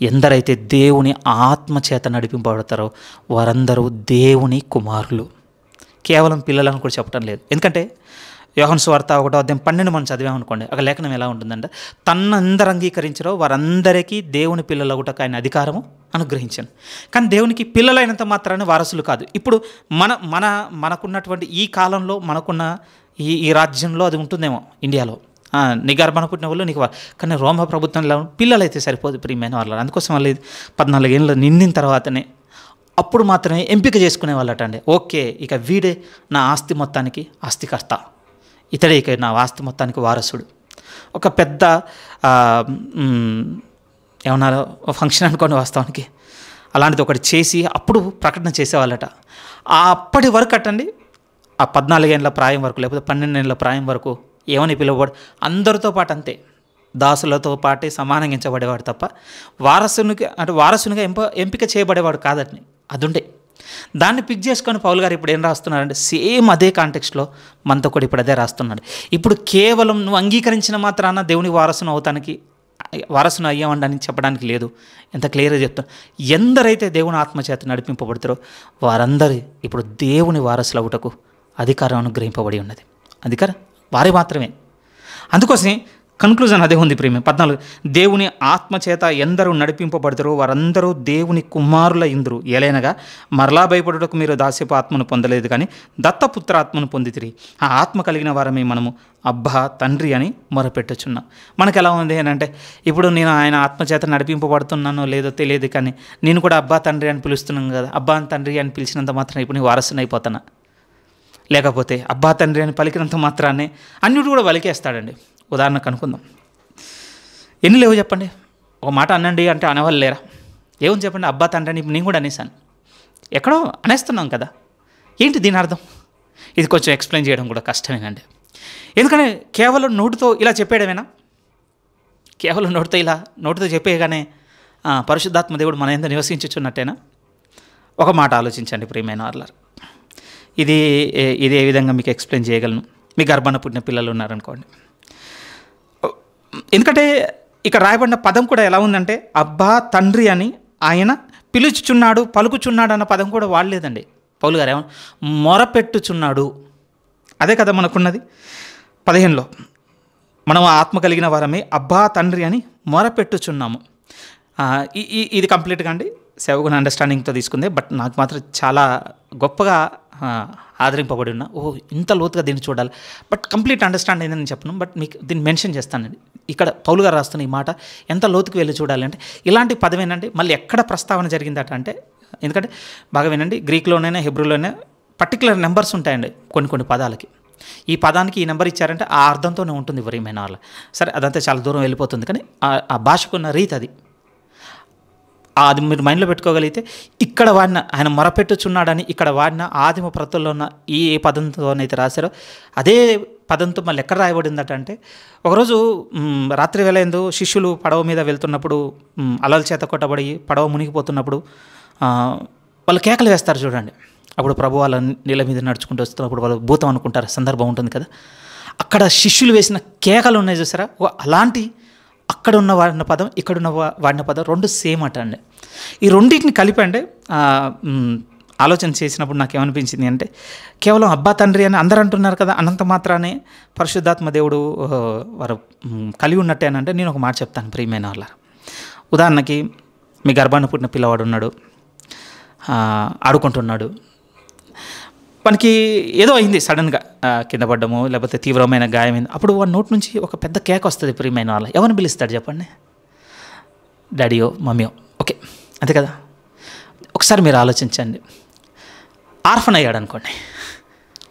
ఎందరైతే దేవుని ఆత్మచేత నడిపింపబడతారో వారందరూ దేవుని కుమారులు. కేవలం పిల్లలను కూడా చెప్పడం లేదు. ఎందుకంటే యోహాను సువార్త 1:12 మనం చదివామనుకోండి, అక్కడ లేఖనం ఎలా ఉంటుందంటే తన్నందరూ అంగీకరించారో వారందరికీ దేవుని పిల్లలగుటకు ఆయన అధికారము అనుగ్రహించాను. కానీ దేవునికి పిల్లలైనంత మాత్రాన్ని వారసులు కాదు. ఇప్పుడు మనకున్నటువంటి ఈ కాలంలో మనకున్న ఈ రాజ్యంలో అది ఉంటుందేమో ఇండియాలో, నీ గర్భాన పుట్టిన వాళ్ళు నీకు, కానీ రోమ ప్రభుత్వంలో పిల్లలైతే సరిపోదు ప్రియమైన వాళ్ళు. అందుకోసం వాళ్ళు 14 ఏళ్ళు నిండిన తర్వాతనే అప్పుడు మాత్రమే ఎంపిక చేసుకునే వాళ్ళట అండి. ఓకే, ఇక వీడే నా ఆస్తి మొత్తానికి ఆస్తికర్త, ఇతడే ఇక నా ఆస్తి మొత్తానికి వారసుడు. ఒక పెద్ద ఏమన్నా ఫంక్షన్ అనుకోండి, వాస్తవానికి అలాంటిది ఒకటి చేసి అప్పుడు ప్రకటన చేసేవాళ్ళట. అప్పటి వరకు అట్టండి, ఆ 14 ఏళ్ళ ప్రాయం వరకు లేకపోతే 12 ఏళ్ళ ప్రాయం వరకు ఏమని పిలువబడు అందరితో పాటు అంతే, దాసులతో పాటే సమానంగా ఎంచబడేవాడు తప్ప వారసునిగా ఎంపిక చేయబడేవాడు కాదని అది ఉండే. దాన్ని పిక్ చేసుకొని పౌలు గారు ఇప్పుడు ఏం రాస్తున్నారంటే సేమ్ అదే కాంటెక్స్ట్లో మనతో కూడా ఇప్పుడు అదే రాస్తున్నాడు. ఇప్పుడు కేవలం నువ్వు అంగీకరించిన మాత్రాన దేవుని వారసును అయ్యామని చెప్పడానికి లేదు. ఎంత క్లియర్గా చెప్తాను, ఎందరైతే దేవుని ఆత్మచేత నడిపింపబడతారో వారందరూ ఇప్పుడు దేవుని వారసులు అవుటకు అధికారం అనుగ్రహింపబడి ఉన్నది. అధికారం వారి మాత్రమే. అందుకోసం కన్క్లూజన్ అదే ఉంది ప్రియమే. 14 దేవుని ఆత్మచేత ఎందరూ నడిపింపబడతారో వారందరూ దేవుని కుమారుల ఇందురు. ఎలైనగా మరలా భయపడుటకు మీరు దాస్యపు ఆత్మను పొందలేదు, కానీ దత్తపుత్రాత్మను పొందితిరి. ఆ ఆత్మ కలిగిన వారమే మనము అబ్బా తండ్రి అని మొరపెట్టుచున్నాం. మనకు ఎలా ఉంది అని అంటే, ఇప్పుడు నేను ఆయన ఆత్మచేత నడిపింపబడుతున్నానో లేదో తెలియదు, కానీ నేను కూడా అబ్బా తండ్రి అని పిలుస్తున్నాను కదా. అబ్బా తండ్రి అని పిలిచినంత మాత్రం ఇప్పుడు నేను వారసుని అయిపోతానా? లేకపోతే అబ్బా తండ్రి అని పలికినంత మాత్రాన్ని అన్నిటి కూడా పలికేస్తాడండి. ఉదాహరణకు అనుకుందాం, ఎన్ని లేవు చెప్పండి. ఒక మాట అనండి అంటే అనేవాళ్ళు లేరా? ఏమని చెప్పండి, అబ్బా తండ్రి అని నేను కూడా అనేసాను. ఎక్కడో అనేస్తున్నాం కదా. ఏంటి దీని అర్థం? ఇది కొంచెం ఎక్స్ప్లెయిన్ చేయడం కూడా కష్టమేనండి. ఎందుకంటే కేవలం నోటితో ఇలా చెప్పేయడమేనా? కేవలం నోటితో చెప్పేయగానే పరిశుద్ధాత్మ దేవుడు మన ఎంత నివసించుచున్నట్టేనా? ఒక మాట ఆలోచించండి ప్రియమైన వారలారా. ఇది ఏ విధంగా మీకు ఎక్స్ప్లెయిన్ చేయగలను. మీ గర్భాన పుట్టిన పిల్లలు ఉన్నారనుకోండి. ఎందుకంటే ఇక్కడ రాయబడిన పదం కూడా ఎలా ఉందంటే, అబ్బా తండ్రి అని ఆయన పిలుచుచున్నాడు, పలుకుచున్నాడు అన్న పదం కూడా వాడలేదండి పౌలు గారు. ఏమన్నా మొరపెట్టుచున్నాడు, అదే కదా మనకున్నది. 15లో మనం ఆత్మ కలిగిన వారమే అబ్బా తండ్రి అని మొరపెట్టుచున్నాము. ఇది కంప్లీట్గా అండి సేవకుని అండర్స్టాండింగ్తో తీసుకుంది. బట్ నాకు మాత్రం చాలా గొప్పగా ఆదరింపబడి ఉన్నా. ఇంత లోతుగా దీన్ని చూడాలి, బట్ కంప్లీట్ అండర్స్టాండ్ అయిందని నేను చెప్పను. బట్ మీకు దీన్ని మెన్షన్ చేస్తానండి. ఇక్కడ పౌలు గారు రాస్తున్న ఈ మాట ఎంత లోతుకు వెళ్ళి చూడాలి అంటే, ఇలాంటి పదమేనండి మళ్ళీ ఎక్కడ ప్రస్తావన జరిగిందట అంటే, ఎందుకంటే బాగా వినండి, గ్రీక్లోనైనా హెబ్రూలోనే పర్టికులర్ నెంబర్స్ ఉంటాయండి కొన్ని పదాలకి. ఈ పదానికి ఈ నెంబర్ ఇచ్చారంటే ఆ అర్థంతోనే ఉంటుంది ఎవరైనా వాళ్ళ. సరే, అదంతా చాలా దూరం వెళ్ళిపోతుంది, కానీ ఆ భాషకున్న రీతి అది మీరు మైండ్లో పెట్టుకోగలిగితే, ఇక్కడ వాడిన ఆయన మొరపెట్టుచున్నాడని ఇక్కడ వాడిన ఆదిమ ప్రతుల్లో ఉన్న ఏ పదంతోనైతే రాశారో అదే పదంతో మళ్ళీ ఎక్కడ రాయబడిందట అంటే, ఒకరోజు రాత్రి వేళ ఎందు శిష్యులు పడవ మీద వెళ్తున్నప్పుడు అలల చేత కొట్టబడి పడవ మునిగిపోతున్నప్పుడు వాళ్ళు కేకలు వేస్తారు చూడండి. అప్పుడు ప్రభు వాళ్ళ నీళ్ళ మీద నడుచుకుంటూ వస్తున్నప్పుడు వాళ్ళు భూతం అనుకుంటారు, సందర్భం ఉంటుంది కదా. అక్కడ శిష్యులు వేసిన కేకలు ఉన్నాయి చూసారా, అలాంటి అక్కడ ఉన్న వాడిన పదం ఇక్కడున్న వాడిన పదం రెండు సేమ్ అట అండి. ఈ రెండింటిని కలిపండి ఆలోచన చేసినప్పుడు నాకు ఏమనిపించింది అంటే, కేవలం అబ్బా తండ్రి అని అందరూ అంటున్నారు కదా, అనంత మాత్రానే పరిశుద్ధాత్మ దేవుడు వారు కలిగి ఉన్నట్టే అని అంటే, నేను ఒక మాట చెప్తాను ప్రియమైన వాళ్ళ. ఉదాహరణకి మీ గర్భాన్ని పుట్టిన పిల్లవాడు ఉన్నాడు, ఆడుకుంటున్నాడు, మనకి ఏదో అయింది సడన్గా, కింద పడ్డము లేకపోతే తీవ్రమైన గాయమైంది. అప్పుడు వాడి నోటి నుంచి ఒక పెద్ద కేక్ వస్తుంది ప్రియమైన వాళ్ళ. ఎవరిని పిలుస్తాడు చెప్పండి? డాడీయో మమ్మీయో, ఓకే అంతే కదా. ఒకసారి మీరు ఆలోచించండి, ఆర్ఫన్ అయ్యాడు అనుకోండి,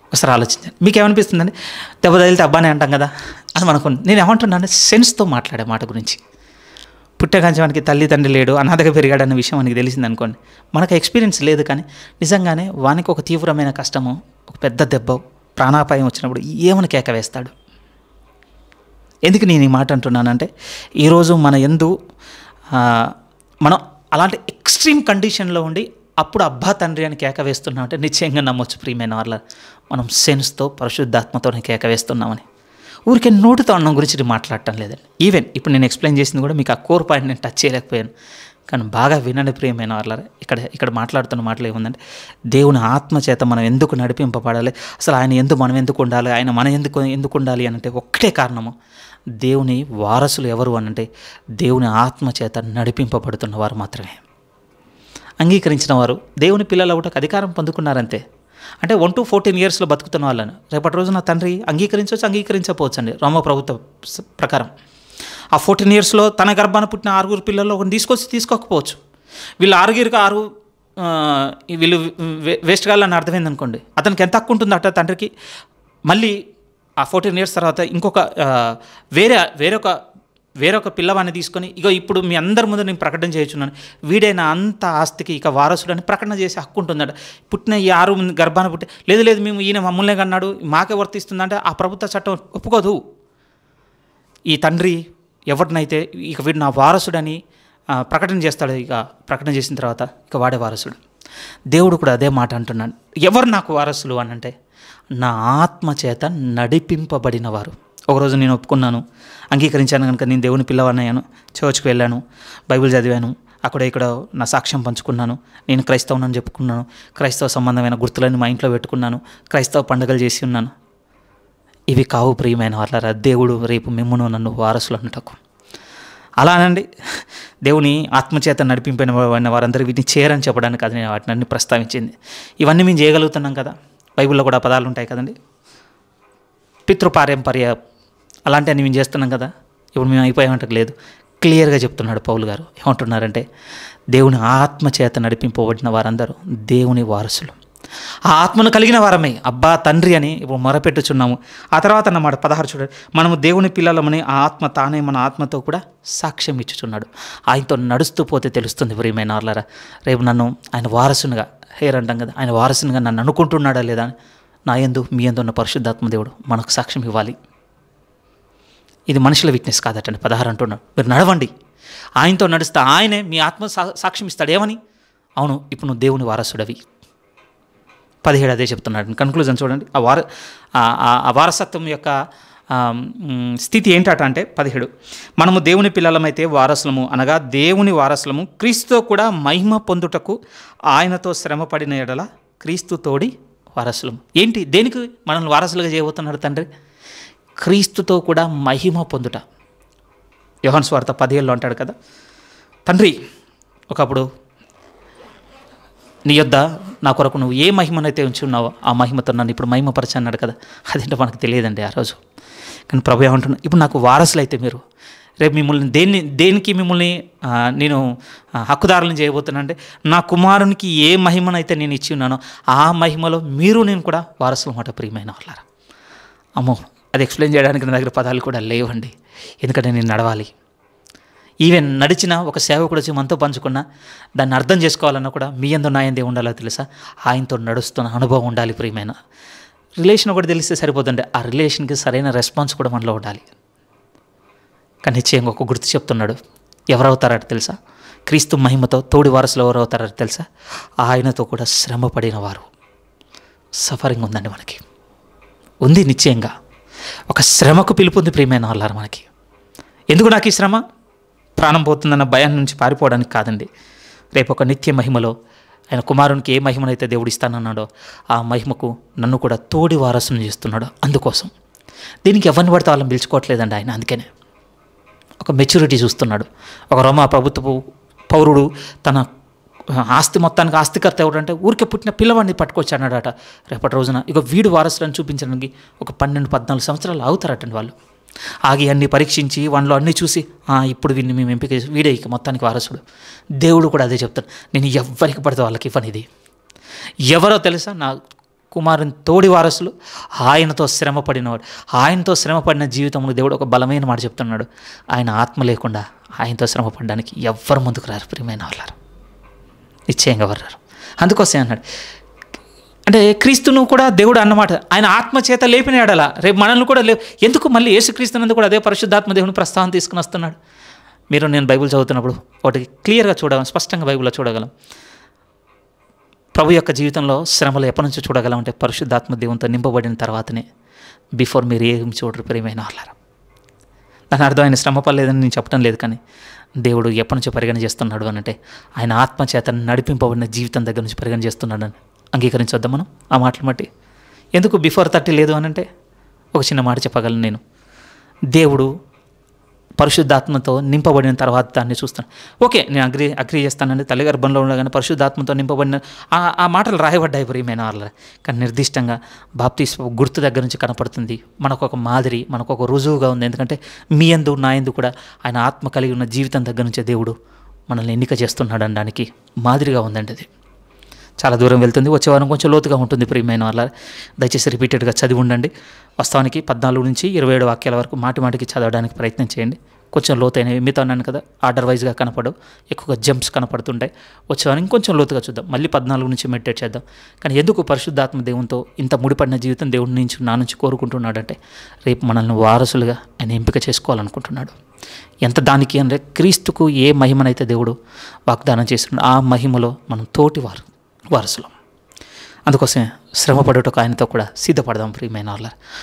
ఒకసారి ఆలోచించండి, మీకు ఏమనిపిస్తుందండి? దెబ్బ తగిలితే అబ్బానే అంటాం కదా అని అనుకోండి. నేను ఏమంటున్నాను, సెన్స్తో మాట్లాడే మాట గురించి. పుట్టగాంచి మనకి తల్లి తండ్రి లేడు, అనాథగా పెరిగాడన్న విషయం మనకి తెలిసింది అనుకోండి. మనకు ఎక్స్పీరియన్స్ లేదు, కానీ నిజంగానే వానికి ఒక తీవ్రమైన కష్టము, ఒక పెద్ద దెబ్బ, ప్రాణాపాయం వచ్చినప్పుడు ఏమని కేక వేస్తాడు? ఎందుకు నేను ఈ మాట అంటున్నానంటే, ఈరోజు మన యందు మనం అలాంటి ఎక్స్ట్రీమ్ కండిషన్లో ఉండి అప్పుడు అబ్బా తండ్రి అని కేక వేస్తున్నాం అంటే నిశ్చయంగా నమ్మొచ్చు ప్రియమైన వాళ్ళ, మనం సెన్స్తో పరిశుద్ధాత్మతోనే కేక వేస్తున్నామని. ఊరికే నోటితో అన్నం గురించి మాట్లాడటం లేదండి. ఈవెన్ ఇప్పుడు నేను ఎక్స్ప్లెయిన్ చేసింది కూడా మీకు ఆ కోర్ పాయింట్ నేను టచ్ చేయలేకపోయాను, కానీ బాగా వినండి ప్రియమైన వాళ్ళ. ఇక్కడ మాట్లాడుతున్న మాటలు ఏముందంటే, దేవుని ఆత్మ చేత మనం ఎందుకు నడిపింపబడాలి, అసలు ఆయన ఎందుకు మనం ఎందుకు ఉండాలి, ఆయన మన ఎందుకు ఉండాలి అని అంటే ఒకటే కారణము, దేవుని వారసులు ఎవరు అనంటే దేవుని ఆత్మ చేత నడిపింపబడుతున్న వారు మాత్రమే. అంగీకరించిన వారు దేవుని పిల్లలు అవ్వడానికి అధికారం పొందుకున్నారంతే. అంటే 1 to 14 yearsలో బతుకుతున్న వాళ్ళని రేపటి రోజున తండ్రి అంగీకరించవచ్చు, అంగీకరించకపోవచ్చు అండి రోమ ప్రభుత్వ ప్రకారం. ఆ 14 yearsలో తన గర్భాన పుట్టిన 6 పిల్లల్లో ఒకరిని తీసుకోకపోవచ్చు. వీళ్ళు 6 వీళ్ళు వేస్ట్ కావాలని అర్థమైంది అనుకోండి, అతనికి ఎంత హక్కు ఉంటుంది అట్ట తండ్రికి. మళ్ళీ ఆ 14 years తర్వాత ఇంకొక వేరొక పిల్లవాడిని తీసుకొని, ఇగో ఇప్పుడు మీ అందరి ముందు నేను ప్రకటన చేయుచున్నాను, వీడైనా అంత ఆస్తికి ఇక వారసుడని ప్రకటన చేసే హక్కు ఉంటుందట. పుట్టిన ఈ 6 గర్భాన పుట్టి లేదు మేము ఈయన మమ్మల్నే కన్నాడు మాకే వర్తిస్తుందంటే ఆ ప్రభుత్వ చట్టం ఒప్పుకోదు. ఈ తండ్రి ఎవరినైతే ఇక వీడు నా వారసుడని ప్రకటన చేస్తాడు, ఇక ప్రకటన చేసిన తర్వాత ఇక వాడే వారసుడు. దేవుడు కూడా అదే మాట అంటున్నాడు, ఎవరు నాకు వారసులు అని అంటే నా ఆత్మ చేత నడిపింపబడిన వారు. ఒకరోజు నేను ఒప్పుకున్నాను, అంగీకరించాను కనుక నేను దేవుని పిల్లవాడినయ్యాను, చర్చ్కి వెళ్ళాను, బైబిల్ చదివాను, ఇక్కడ నా సాక్ష్యం పంచుకున్నాను, నేను క్రైస్తవునని చెప్పుకున్నాను, క్రైస్తవ సంబంధమైన గుర్తులన్నీ మా ఇంట్లో పెట్టుకున్నాను, క్రైస్తవ పండుగలు చేసి ఉన్నాను. ఇవి కావు ప్రియమైన వాళ్ళారా దేవుడు రేపు మిమ్మును నన్ను వారసులు అన్నటకు. అలానండి దేవుని ఆత్మచేత నడిపింపిన వారందరూ వీటిని చేయరని చెప్పడానికి అది నేను వాటిని అన్ని ప్రస్తావించింది. ఇవన్నీ మేము చేయగలుగుతున్నాం కదా. బైబిల్లో కూడా పదాలు ఉంటాయి కదండి, పితృపారంపర్య అలాంటివన్నీ మేము చేస్తున్నాం కదా. ఇప్పుడు మేము అయిపోయామంటే లేదు, క్లియర్గా చెప్తున్నాడు పౌలు గారు. ఏమంటున్నారంటే దేవుని ఆత్మచేత నడిపింపబడిన వారందరూ దేవుని వారసులు. ఆ ఆత్మను కలిగిన వారమే అబ్బా తండ్రి అని ఇప్పుడు మొరపెట్టుచున్నాము. ఆ తర్వాత అన్నమాట 16 చూడండి, మనము దేవుని పిల్లలమని ఆ ఆత్మ తానే మన ఆత్మతో కూడా సాక్ష్యం ఇచ్చుచున్నాడు. ఆయనతో నడుస్తూ పోతే తెలుస్తుంది ప్రియమైన వాళ్ళారా, రేపు నన్ను ఆయన వారసునిగా హేర్ అంటాం కదా, ఆయన వారసునిగా నన్ను అనుకుంటున్నాడా లేదా అని నా యందు మీ యందు ఉన్న పరిశుద్ధాత్మ దేవుడు మనకు సాక్ష్యం ఇవ్వాలి. ఇది మనుషుల వీక్నెస్ కాదటండి. 16 అంటున్నాడు, మీరు నడవండి, ఆయనతో నడుస్తా ఆయనే మీ ఆత్మ సాక్ష్యం ఇస్తాడు. ఏమని? అవును, ఇప్పుడు నువ్వు దేవుని వారసుడవి. 17 అదే చెప్తున్నాడు. కన్క్లూజన్ చూడండి. ఆ వారసత్వం యొక్క స్థితి ఏంటట అంటే 17, మనము దేవుని పిల్లలమైతే వారసులము, అనగా దేవుని వారసులము, క్రీస్తుతో కూడా మహిమ పొందుటకు ఆయనతో శ్రమపడిన ఎడల క్రీస్తు తోడి వారసులము. ఏంటి, దేనికి మనల్ని వారసులుగా చేయబోతున్నాడు తండ్రి? క్రీస్తుతో కూడా మహిమ పొందుట. యోహాను సువార్త 17లో అంటాడు కదా, తండ్రి ఒకప్పుడు నీ యొద్ద నా కొరకు నువ్వు ఏ మహిమనైతే ఉంచి ఉన్నావో ఆ మహిమతో నన్ను ఇప్పుడు మహిమపరచు అన్నాడు కదా. అదేంటో మనకు తెలియదండి ఆ రోజు. కానీ ప్రభు ఏమంటున్నా, ఇప్పుడు నాకు వారసులు అయితే మీరు రేపు మిమ్మల్ని దేనికి మిమ్మల్ని నేను హక్కుదారులను చేయబోతున్నా అంటే నా కుమారునికి ఏ మహిమనైతే నేను ఇచ్చి ఉన్నానో ఆ మహిమలో మీరు నేను కూడా వారసులు మాట ప్రియమైన వాళ్ళారా. అమ్మో, అది ఎక్స్ప్లెయిన్ చేయడానికి నా దగ్గర పదాలు కూడా లేవండి, ఎందుకంటే నేను నడవాలి. ఈవెన్ నడిచిన ఒక సేవకుడు వచ్చి మనతో పంచుకున్నా దాన్ని అర్థం చేసుకోవాలన్నా కూడా మీ యందు నా యందే ఉండాలో తెలుసా, ఆయనతో నడుస్తున్న అనుభవం ఉండాలి. ప్రియమైన రిలేషన్ ఒకటి తెలిస్తే సరిపోతుండే, ఆ రిలేషన్కి సరైన రెస్పాన్స్ కూడా మనలో ఉండాలి. కానీ నిశ్చయంగా ఒక గుర్తు చెప్తున్నాడు, ఎవరవుతారట తెలుసా? క్రీస్తు మహిమతో తోడి వారసులు ఎవరవుతారట తెలుసా? ఆయనతో కూడా శ్రమ పడిన వారు. సఫరింగ్ ఉందండి మనకి, ఉంది నిశ్చయంగా. ఒక శ్రమకు పిలుపుంది ప్రియమైన వాళ్ళారు మనకి. ఎందుకు నాకు ఈ శ్రమ? ప్రాణం పోతుందన్న భయం నుంచి పారిపోవడానికి కాదండి. రేపు ఒక నిత్య మహిమలో ఆయన కుమారునికి ఏ మహిమనైతే దేవుడు ఇస్తానన్నాడో ఆ మహిమకు నన్ను కూడా తోడి వారసుని చేస్తున్నాడు. అందుకోసం దీనికి ఎవరిని పడితే వాళ్ళని పిలుచుకోవట్లేదండి ఆయన. అందుకనే ఒక మెచ్యూరిటీ చూస్తున్నాడు. ఒక రోమా ప్రభుత్వపు పౌరుడు తన ఆస్తి మొత్తానికి ఆస్తికర్త ఎవడంటే ఊరికే పుట్టిన పిల్లవాడిని పట్టుకొచ్చాడట. రేపటి రోజున ఇక వీడు వారసులను చూపించడానికి ఒక 12-14 సంవత్సరాలు అవుతారటండి వాళ్ళు. ఆగి అన్ని పరీక్షించి వాళ్ళలో అన్నీ చూసి ఇప్పుడు వీడిని మేము ఎంపిక చేసి వీడే ఇక మొత్తానికి వారసుడు. దేవుడు కూడా అదే చెప్తాడు, నేను ఎవరికి పడితే వాళ్ళకి ఇవ్వనిది. ఎవరో తెలుసా? నా కుమారుని తోడి వారసులు, ఆయనతో శ్రమ పడినవాడు. ఆయనతో శ్రమ పడిన జీవితంలో దేవుడు ఒక బలమైన మాట చెప్తున్నాడు, ఆయన ఆత్మ లేకుండా ఆయనతో శ్రమ పడడానికి ఎవ్వరు ముందుకు రారు ప్రియమైన వాళ్ళారు, నిశ్చయంగా వర్రారు. అందుకోసం అన్నాడు, అంటే క్రీస్తును కూడా దేవుడు అన్నమాట ఆయన ఆత్మచేత లేపిన ఎడల రేపు మనల్ని కూడా ఎందుకు మళ్ళీ యేసుక్రీస్తునందు కూడా అదే పరిశుద్ధాత్మ దేవుని ప్రస్తావన తీసుకుని వస్తున్నాడు. మీరు నేను బైబిల్ చదువుతున్నప్పుడు ఒకటి క్లియర్గా స్పష్టంగా బైబిల్లో చూడగలం. ప్రభు యొక్క జీవితంలో శ్రమలు ఎప్పటి నుంచి చూడగలం అంటే పరిశుద్ధాత్మ దేవునితో నింపబడిన తర్వాతనే. బిఫోర్ మీరు ఏం చూడరు ప్రియమైన వాళ్ళారా. దాని అర్థం ఆయన శ్రమ పడలేదని నేను చెప్పడం లేదు, కానీ దేవుడు ఎప్పటి నుంచో పరిగణ చేస్తున్నాడు అని అంటే ఆయన ఆత్మచేత నడిపింపబడిన జీవితం దగ్గర నుంచి పరిగణ చేస్తున్నాడు అని అంగీకరించొద్దాం మనం ఆ మాటలు బట్టి. ఎందుకు బిఫోర్ 30 లేదు అని అంటే ఒక చిన్న మాట చెప్పగలను నేను. దేవుడు పరిశుద్ధాత్మతో నింపబడిన తర్వాత దాన్ని చూస్తాను. ఓకే, నేను అగ్రీ చేస్తానండి. తల్లి గర్భంలో ఉండగానే పరిశుద్ధాత్మతో నింపబడిన ఆ మాటలు రాయబడ్డాయి ప్రియమైన వాళ్ళ. కానీ నిర్దిష్టంగా బాప్తిస్మ గుర్తు దగ్గర నుంచి కనపడుతుంది. మనకు ఒక మాదిరి, మనకు ఒక రుజువుగా ఉంది. ఎందుకంటే మీ యందు నా యందు కూడా ఆయన ఆత్మ కలిగి ఉన్న జీవితం దగ్గర నుంచే దేవుడు మనల్ని ఎన్నిక చేస్తున్నాడు అనడానికి మాదిరిగా ఉందండి. అది చాలా దూరం వెళ్తుంది, వచ్చే వారం కొంచెం లోతుగా ఉంటుంది ప్రియమైన వాళ్ళ. దయచేసి రిపీటెడ్గా చదివి ఉండండి. వాస్తవానికి 14 నుంచి 27 వాక్యాల వరకు మాటికి చదవడానికి ప్రయత్నం చేయండి. కొంచెం లోతైనవి మిగతా అన్నాను కదా, ఆర్డర్ వైజ్గా కనపడవు, ఎక్కువగా జంప్స్ కనపడుతుంటాయి. వచ్చేవారం ఇంకొంచెం లోతుగా చూద్దాం. మళ్ళీ 14 నుంచి మెడిటేట్ చేద్దాం. కానీ ఎందుకు పరిశుద్ధాత్మ దేవునితో ఇంత ముడిపడిన జీవితం దేవుడి నుంచి నా నుంచి కోరుకుంటున్నాడంటే రేపు మనల్ని వారసులుగా ఆయన ఎంపిక చేసుకోవాలనుకుంటున్నాడు. ఎంత దానికి అంటే క్రీస్తుకు ఏ మహిమనైతే దేవుడు వాగ్దానం చేస్తున్నాడు ఆ మహిమలో మనం తోటి వారసులం. అందుకోసమే శ్రమ పడుటకు ఆయనతో కూడా సిద్ధపడదాం ప్రియమైన వాళ్ళ.